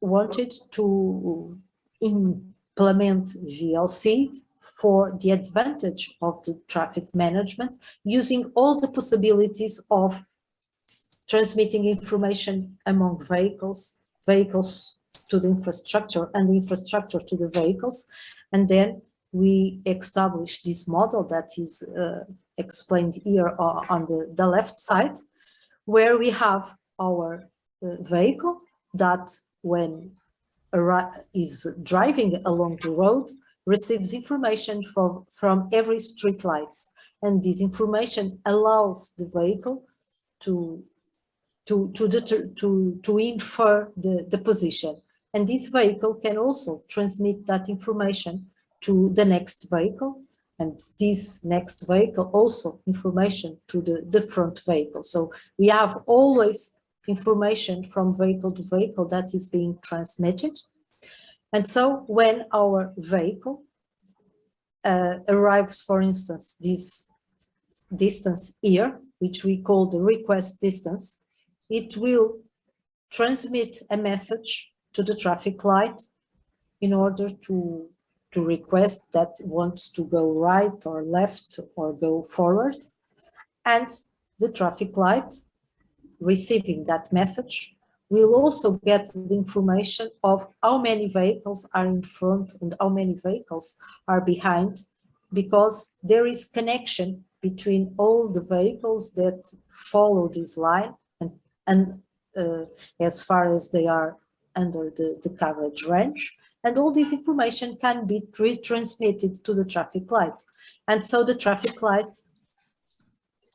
wanted to implement VLC for the advantage of the traffic management, using all the possibilities of transmitting information among vehicles, vehicles to the infrastructure, and the infrastructure to the vehicles. And then we established this model that is explained here on the left side, where we have our vehicle that, when is driving along the road, receives information from every street lights, and this information allows the vehicle to infer the position, and this vehicle can also transmit that information to the next vehicle, and this next vehicle also information to the front vehicle. So we have always information from vehicle to vehicle that is being transmitted. And so when our vehicle arrives, for instance, this distance here, which we call the request distance, it will transmit a message to the traffic light in order to request that wants to go right or left or go forward. And the traffic light, receiving that message, will also get the information of how many vehicles are in front and how many vehicles are behind, because there is connection between all the vehicles that follow this line and as far as they are under the coverage range. And all this information can be transmitted to the traffic light. And so the traffic light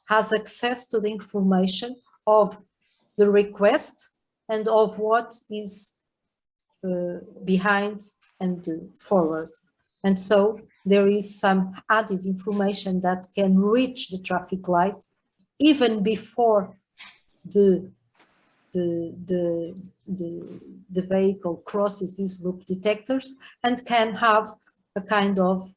has access to the information of the request and of what is behind and forward. And so there is some added information that can reach the traffic light even before the vehicle crosses these loop detectors, and can have a kind of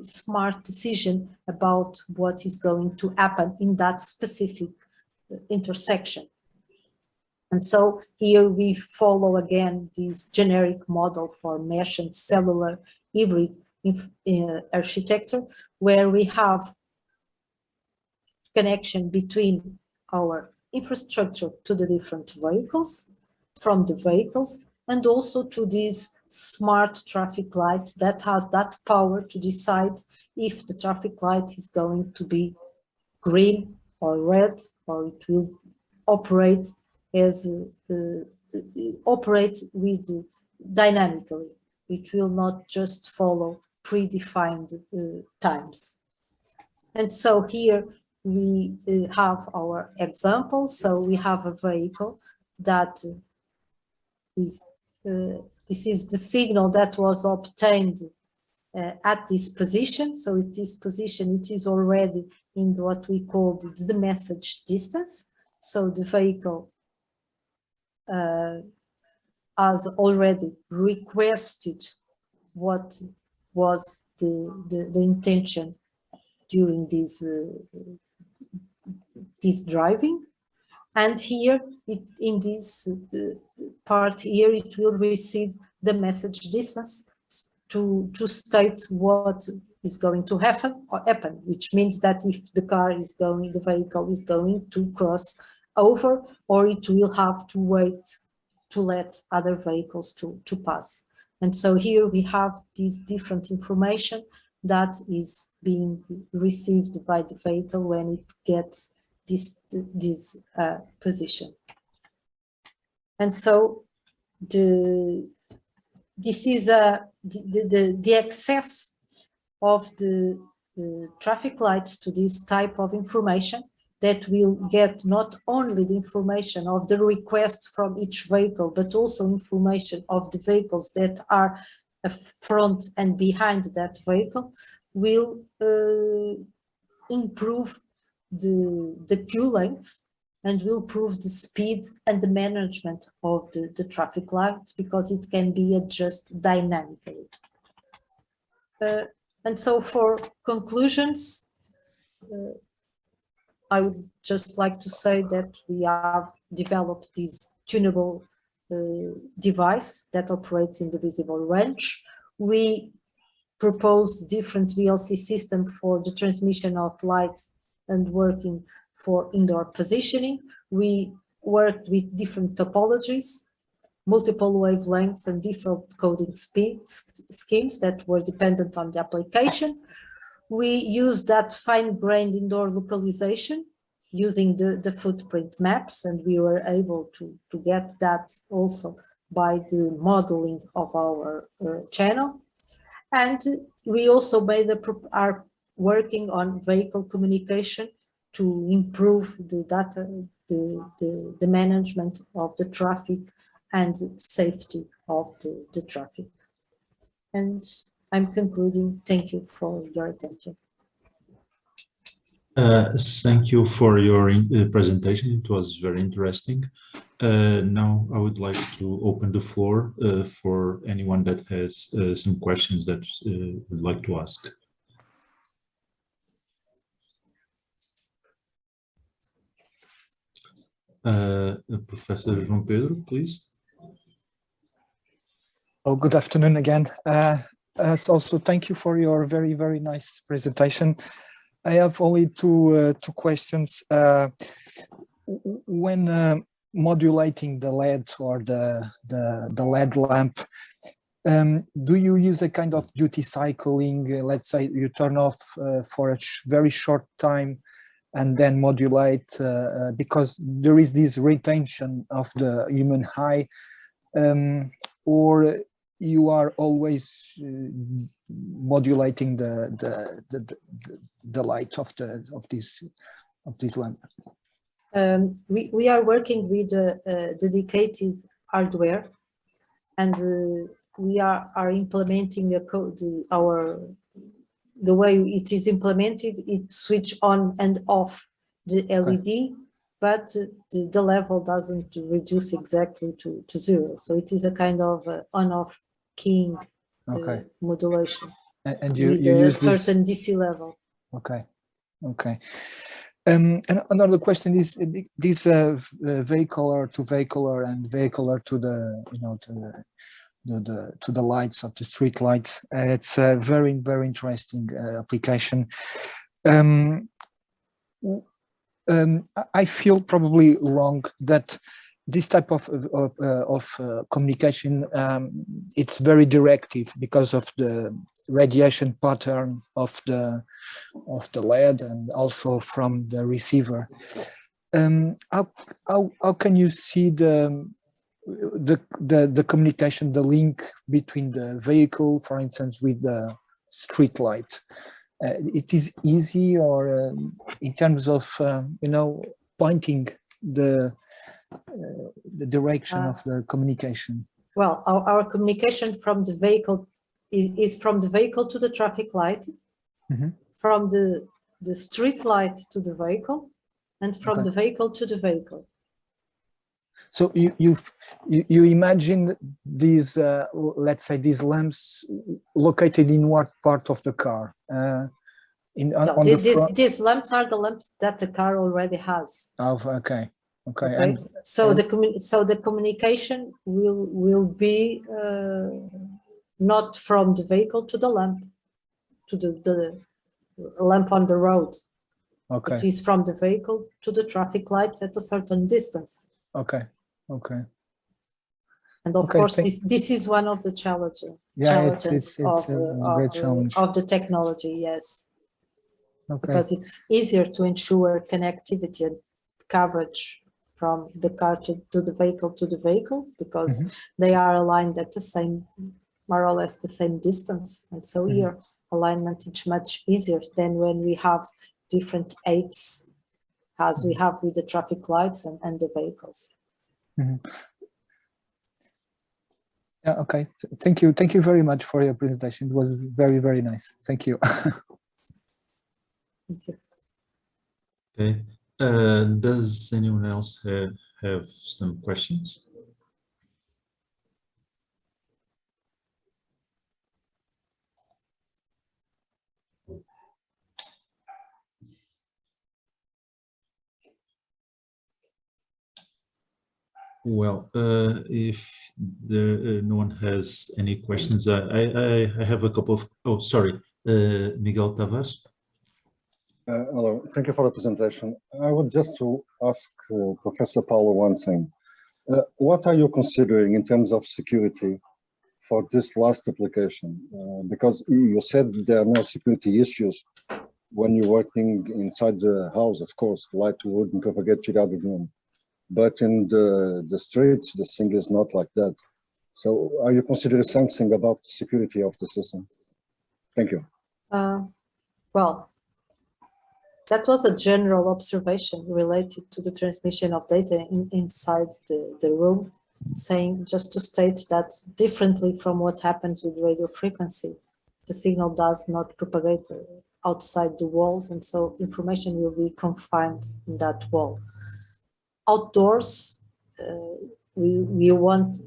smart decision about what is going to happen in that specific intersection. And so here we follow again this generic model for mesh and cellular hybrid architecture, where we have connection between our infrastructure to the different vehicles, from the vehicles, and also to this smart traffic light that has that power to decide if the traffic light is going to be green or red, or it will operate as dynamically. It will not just follow predefined times. And so here we have our example. So we have a vehicle that is, this is the signal that was obtained at this position. So at this position, it is already in what we call the message distance. So the vehicle has already requested what was the intention during this driving, and here in this part here it will receive the message distance to state what is going to happen, which means that if the vehicle is going to cross over, or it will have to wait to let other vehicles to pass. And so here we have these different information that is being received by the vehicle when it gets this position. And so this is the access of the traffic lights to this type of information that will get not only the information of the request from each vehicle, but also information of the vehicles that are front and behind that vehicle, will improve the queue length and will improve the speed and the management of the traffic lights, because it can be adjusted dynamically. And so for conclusions, I would just like to say that we have developed this tunable device that operates in the visible range. We propose different VLC system for the transmission of lights and working for indoor positioning. We worked with different topologies, multiple wavelengths and different coding schemes that were dependent on the application. We used that fine-grained indoor localization using the footprint maps, and we were able to get that also by the modeling of our channel. And we also are working on vehicle communication to improve the data, the management of the traffic and safety of the traffic. And I'm concluding. Thank you for your attention. Thank you for your presentation. It was very interesting. Now I would like to open the floor for anyone that has some questions that would like to ask. Professor João Pedro, please. Oh, good afternoon again. Also, thank you for your very, very nice presentation. I have only two questions. When modulating the LED or the LED lamp, do you use a kind of duty cycling? Let's say you turn off for a very short time and then modulate, because there is this retention of the human eye, or you are always modulating the light of this lamp? We are working with dedicated hardware, and we are implementing a code. The way it is implemented, it switch on and off the LED, but the level doesn't reduce exactly to zero. So it is a kind of on-off keying modulation, and you use a certain DC level. Okay. And another question is this vehicular to vehicular and vehicular to the to the lights of the street lights. It's a very, very interesting application. I feel probably wrong that this type of communication, it's very directive because of the radiation pattern of the LED and also from the receiver. How can you see the communication, the link between the vehicle, for instance, with the street light? It is easy, or in terms of pointing the direction of the communication? Well, our communication from the vehicle is from the vehicle to the traffic light, from the street light to the vehicle, and from the vehicle to the vehicle. So you imagine these, let's say, these lamps located in what part of the car? These lamps are the lamps that the car already has. Oh, okay. And so the communication will be not from the vehicle to the lamp, to the lamp on the road. Okay. It is from the vehicle to the traffic lights at a certain distance. Okay. And of Okay, course, this is one of the challenges it's of, a great challenge. of the technology, yes. Okay. Because it's easier to ensure connectivity and coverage from the car to the vehicle, because they are aligned at the same, more or less the same distance. And so here, alignment is much easier than when we have different aids, as we have with the traffic lights and the vehicles. Yeah, okay. Thank you. Thank you very much for your presentation. It was very, very nice. Thank you. Thank you. Okay. Does anyone else have some questions? Well, if no one has any questions, I have a couple of, oh, sorry, Miguel Tavares. Hello, thank you for the presentation. I would just to ask Professor Paula one thing. What are you considering in terms of security for this last application? Because you said there are no security issues when you're working inside the house, of course, light wouldn't propagate without the room. But in the streets, the thing is not like that. So are you considering something about the security of the system? Thank you. Well, that was a general observation related to the transmission of data inside the room, saying, just to state that differently from what happens with radio frequency, the signal does not propagate outside the walls, and so information will be confined in that wall. Outdoors, we want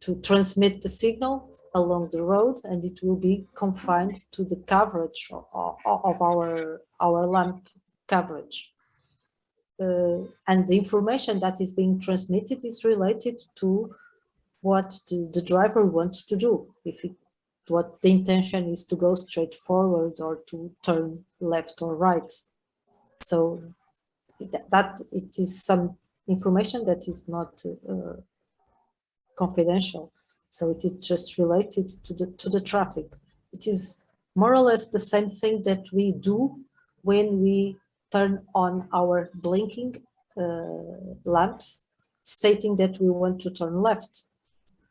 to transmit the signal along the road, and it will be confined to the coverage of our lamp coverage. And the information that is being transmitted is related to what the driver wants to do. What the intention is to go straight forward or to turn left or right. So that it is some information that is not confidential. So it is just related to the traffic. It is more or less the same thing that we do when we turn on our blinking lamps, stating that we want to turn left,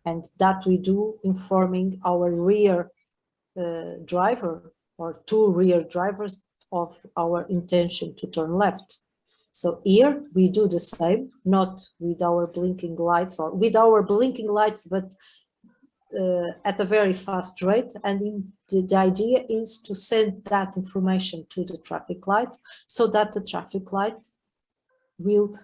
and that we do informing our rear driver or two rear drivers of our intention to turn left. So here we do the same, not with our blinking lights or with our blinking lights, but at a very fast rate. And the idea is to send that information to the traffic light so that the traffic light will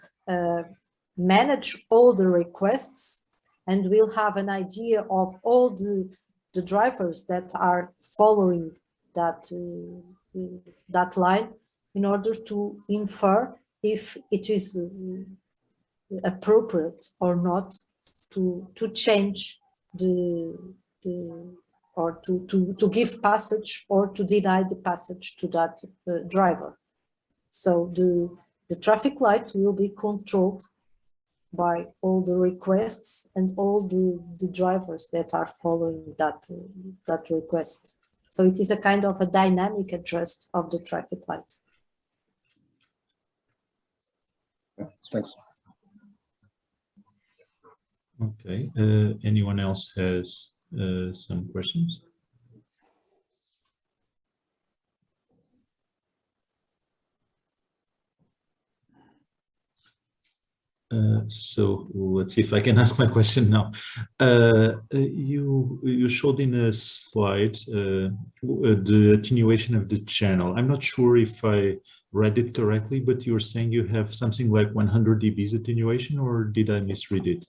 manage all the requests and will have an idea of all the drivers that are following that, that line in order to infer if it is appropriate or not to change or to give passage or to deny the passage to that driver. So the traffic light will be controlled by all the requests and all the drivers that are following that request. So it is a kind of a dynamic adjust of the traffic light. Yeah, thanks. Okay, anyone else has some questions? So let's see if I can ask my question now. You showed in a slide the attenuation of the channel. I'm not sure if I read it correctly, but you're saying you have something like 100 dBs attenuation, or did I misread it?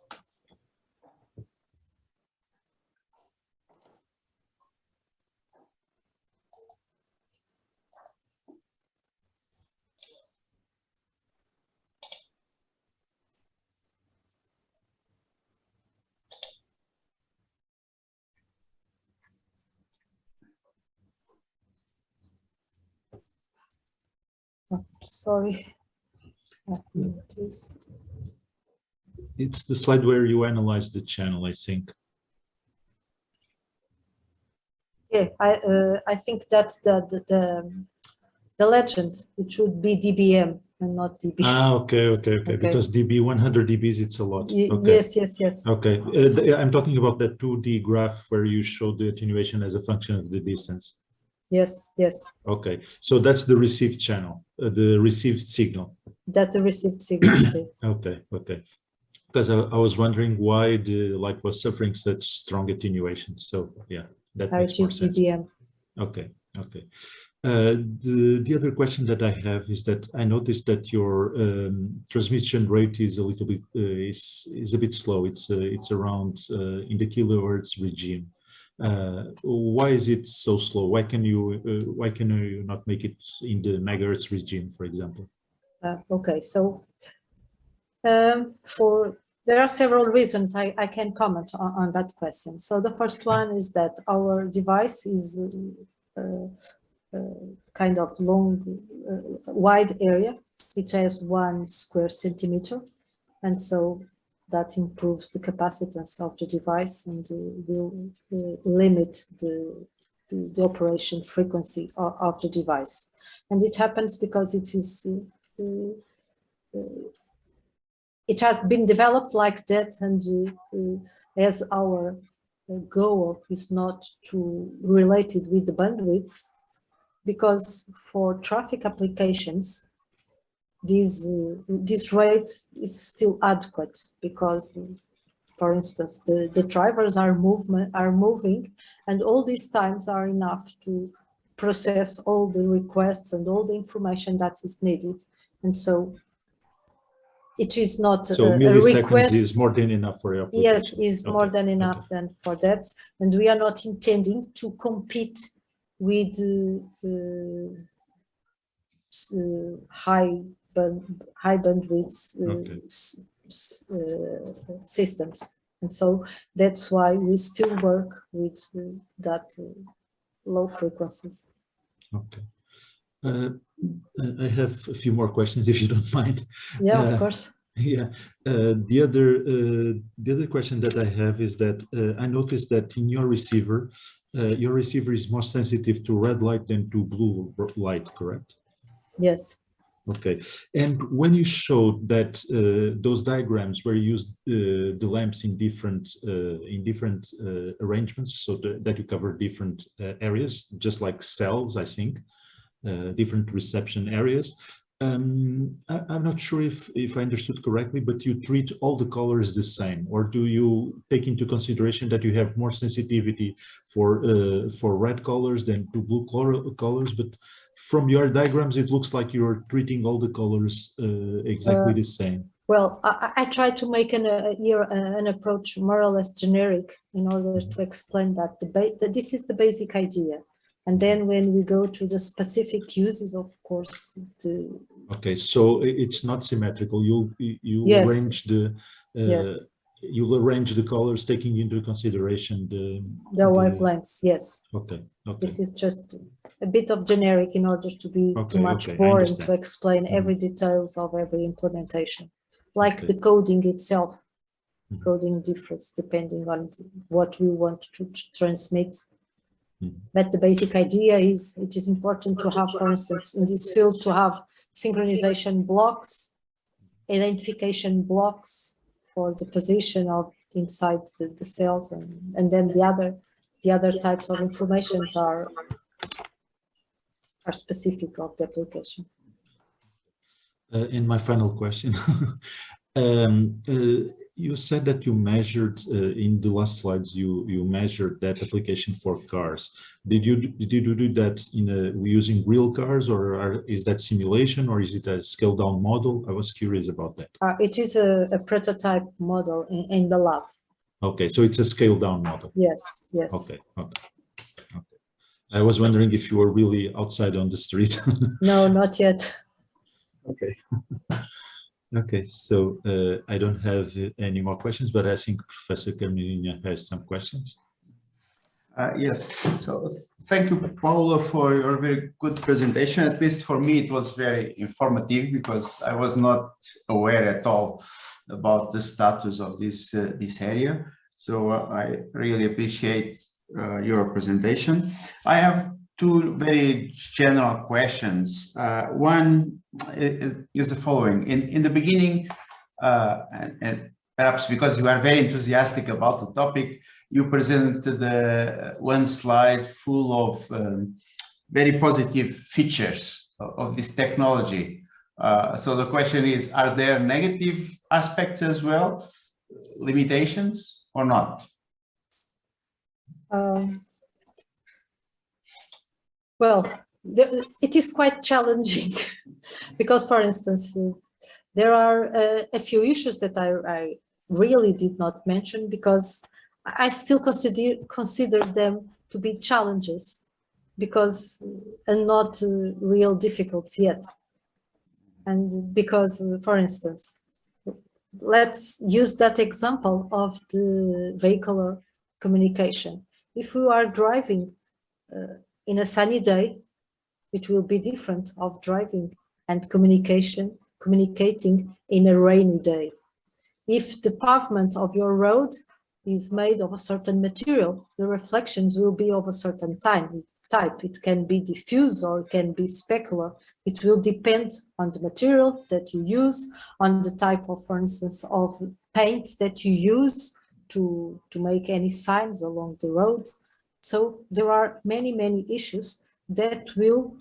Oh, sorry. It is. It's the slide where you analyze the channel, I think. Yeah, I think that's the legend. It should be dBm and not dB. Ah, okay. Because dB, 100 dBs, it's a lot. Okay. Yes. Okay, I'm talking about the 2D graph where you show the attenuation as a function of the distance. Yes. Okay, so that's the received channel, the received signal. That the received signal. Okay. Because I was wondering why the light was suffering such strong attenuation. So yeah, that makes more sense. dBm. Okay. The other question that I have is that I noticed that your transmission rate is a little bit is a bit slow. It's around in the kilohertz regime. Why is it so slow? Why can you not make it in the megahertz regime, for example? Okay, so there are several reasons I can comment on that question. So the first one is that our device is kind of wide area. It has 1 square centimeter, and so that improves the capacitance of the device and will limit the operation frequency of the device. And it happens because it is it has been developed like that, and as our goal is not to relate it with the bandwidth, because for traffic applications, this rate is still adequate, because, for instance, the drivers are moving, and all these times are enough to process all the requests and all the information that is needed, and so it is not so a milliseconds request. is more than enough for your application. Yes, is more than enough than for that, and we are not intending to compete with high bandwidth systems, and so that's why we still work with that low frequencies. Okay. I have a few more questions, if you don't mind. Yeah, of course. Yeah. The other question that I have is that I noticed that in your receiver is more sensitive to red light than to blue light, correct? Yes. Okay. And when you showed that those diagrams where you used the lamps in different arrangements, so that you cover different areas, just like cells, I think, different reception areas. I'm not sure if I understood correctly, but you treat all the colors the same, or do you take into consideration that you have more sensitivity for red colors than to blue colors? But from your diagrams, it looks like you're treating all the colors exactly the same. Well, I try to make an approach more or less generic in order to explain that this is the basic idea. And then when we go to the specific uses, of course, okay, so it's not symmetrical. You yes. arrange the yes. You'll arrange the colors taking into consideration the wavelengths. Yes. Okay. This is just a bit of generic in order to be too much boring to explain every details of every implementation, like the coding itself. Coding differs depending on what we want to transmit. But the basic idea is it is important to have, for instance, in this field, to have synchronization blocks, identification blocks for the position of inside the cells, and then the other types of informations are specific of the application. And my final question. You said that you measured in the last slides. You measured that application for cars. Did you do that using real cars, or is that simulation, or is it a scaled down model? I was curious about that. It is a prototype model in the lab. Okay, so it's a scaled down model. Yes. Okay. I was wondering if you were really outside on the street. No, not yet. Okay. Okay, so I don't have any more questions, but I think Professor Carmelina has some questions. Yes, so thank you, Paula, for your very good presentation. At least for me, it was very informative because I was not aware at all about the status of this area. So I really appreciate your presentation. I have two very general questions. One is the following. In the beginning, and perhaps because you are very enthusiastic about the topic, you presented one slide full of very positive features of this technology. So the question is, are there negative aspects as well, limitations or not? Well, it is quite challenging because, for instance, there are a few issues that I really did not mention because I still consider them to be challenges because and not real difficulties yet. And because, for instance, let's use that example of the vehicular communication. If we are driving in a sunny day, it will be different of driving and communicating in a rainy day. If the pavement of your road is made of a certain material, the reflections will be of a certain type. It can be diffuse or it can be specular. It will depend on the material that you use, on the type of, for instance, of paint that you use to make any signs along the road. So there are many, many issues that will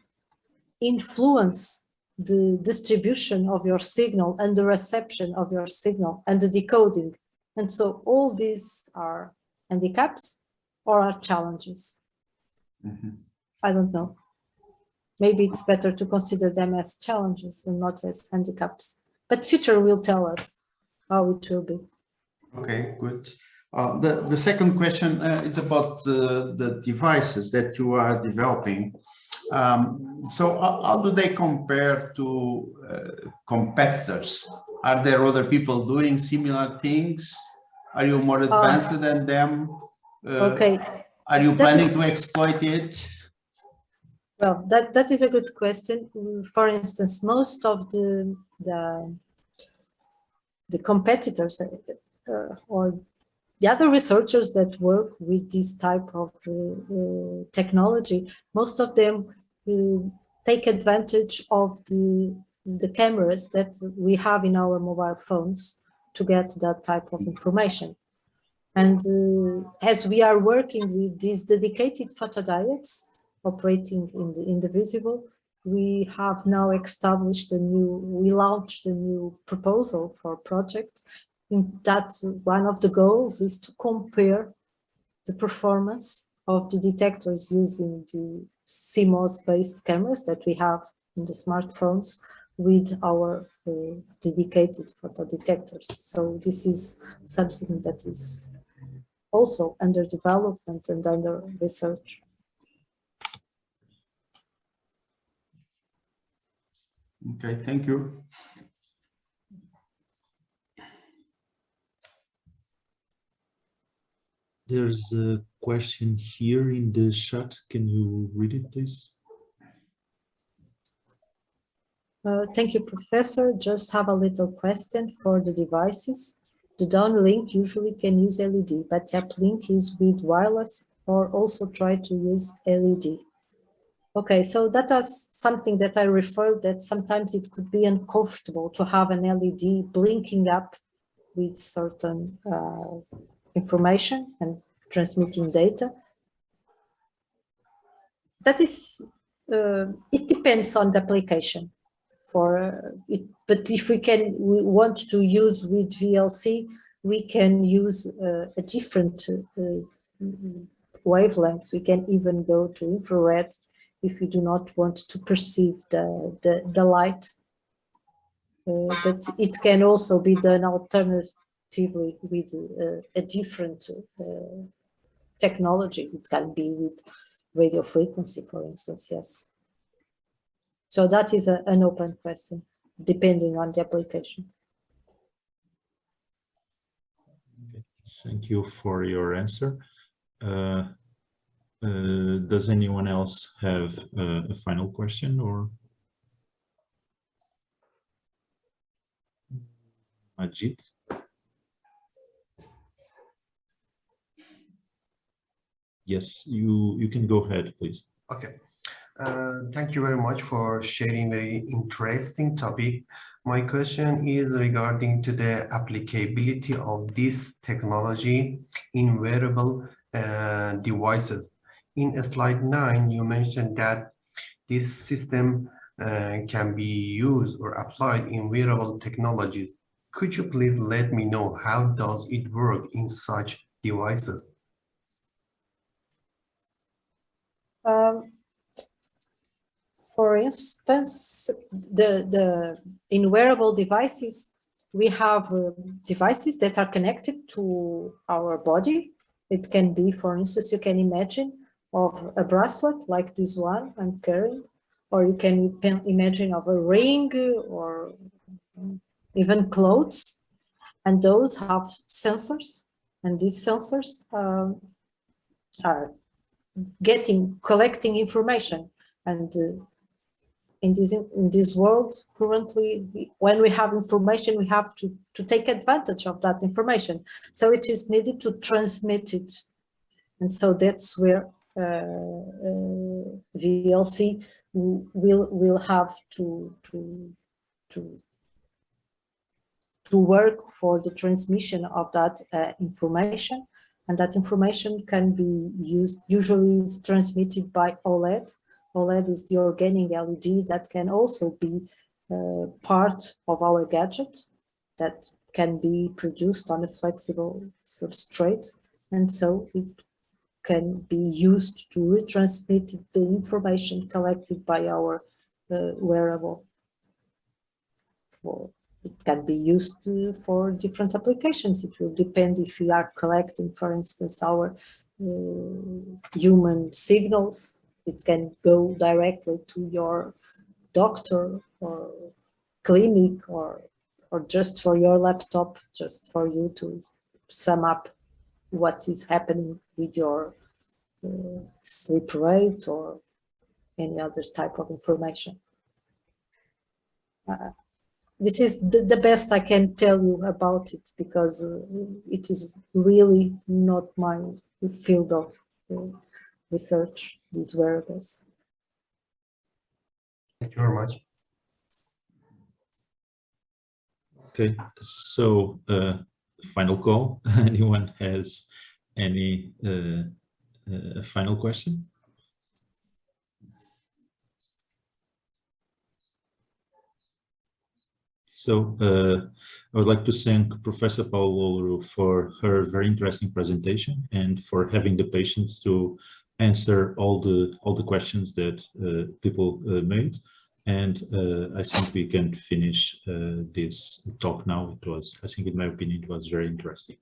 influence the distribution of your signal and the reception of your signal and the decoding. And so all these are handicaps or are challenges. Mm-hmm. I don't know. Maybe it's better to consider them as challenges and not as handicaps. But future will tell us how it will be. Okay, good. The second question is about the devices that you are developing. So how do they compare to competitors? Are there other people doing similar things? Are you more advanced than them? Okay. Are you planning to exploit it? Well, that is a good question. For instance, most of the competitors or the other researchers that work with this type of technology, most of them take advantage of the cameras that we have in our mobile phones to get that type of information. And as we are working with these dedicated photodiodes operating in the visible, we have now established we launched a new proposal for a project. In that, one of the goals is to compare the performance of the detectors using the CMOS-based cameras that we have in the smartphones with our dedicated photo detectors. So this is something that is also under development and under research. Okay, thank you. There's a question here in the chat. Can you read it, please? Thank you, Professor. Just have a little question for the devices. The downlink usually can use LED, but the uplink is with wireless or also try to use LED. Okay, so that is something that I referred that sometimes it could be uncomfortable to have an LED blinking up with certain information and transmitting data. That is, it depends on the application for it, but if we want to use with VLC, we can use a different wavelengths. We can even go to infrared if we do not want to perceive the light. But it can also be done alternatively with a different technology. It can be with radio frequency, for instance, yes. So that is an open question, depending on the application. Okay. Thank you for your answer. Does anyone else have a final question or? Majid? Yes, you can go ahead, please. Okay. Thank you very much for sharing very interesting topic. My question is regarding to the applicability of this technology in wearable devices. In slide 9, you mentioned that this system can be used or applied in wearable technologies. Could you please let me know how does it work in such devices? For instance, in wearable devices, we have devices that are connected to our body. It can be, for instance, you can imagine of a bracelet like this one I'm carrying, or you can imagine of a ring or even clothes, and those have sensors, and these sensors are collecting information. And in this world currently, when we have information, we have to take advantage of that information. So it is needed to transmit it. And so that's where VLC will have to work for the transmission of that information. And that information can be used, usually is transmitted by OLED. OLED is the organic LED that can also be part of our gadget that can be produced on a flexible substrate. And so it can be used to retransmit the information collected by our wearable. It can be used for different applications. It will depend if we are collecting, for instance, our human signals. It can go directly to your doctor or clinic or just for your laptop, just for you to sum up what is happening with your sleep rate or any other type of information. This is the best I can tell you about it, because it is really not my field of research, these wearables. Thank you very much. Okay, so final call. Anyone has any final question? So I would like to thank Professor Paula Louro for her very interesting presentation and for having the patience to answer all the questions that people made. And I think we can finish this talk now. I think in my opinion, it was very interesting.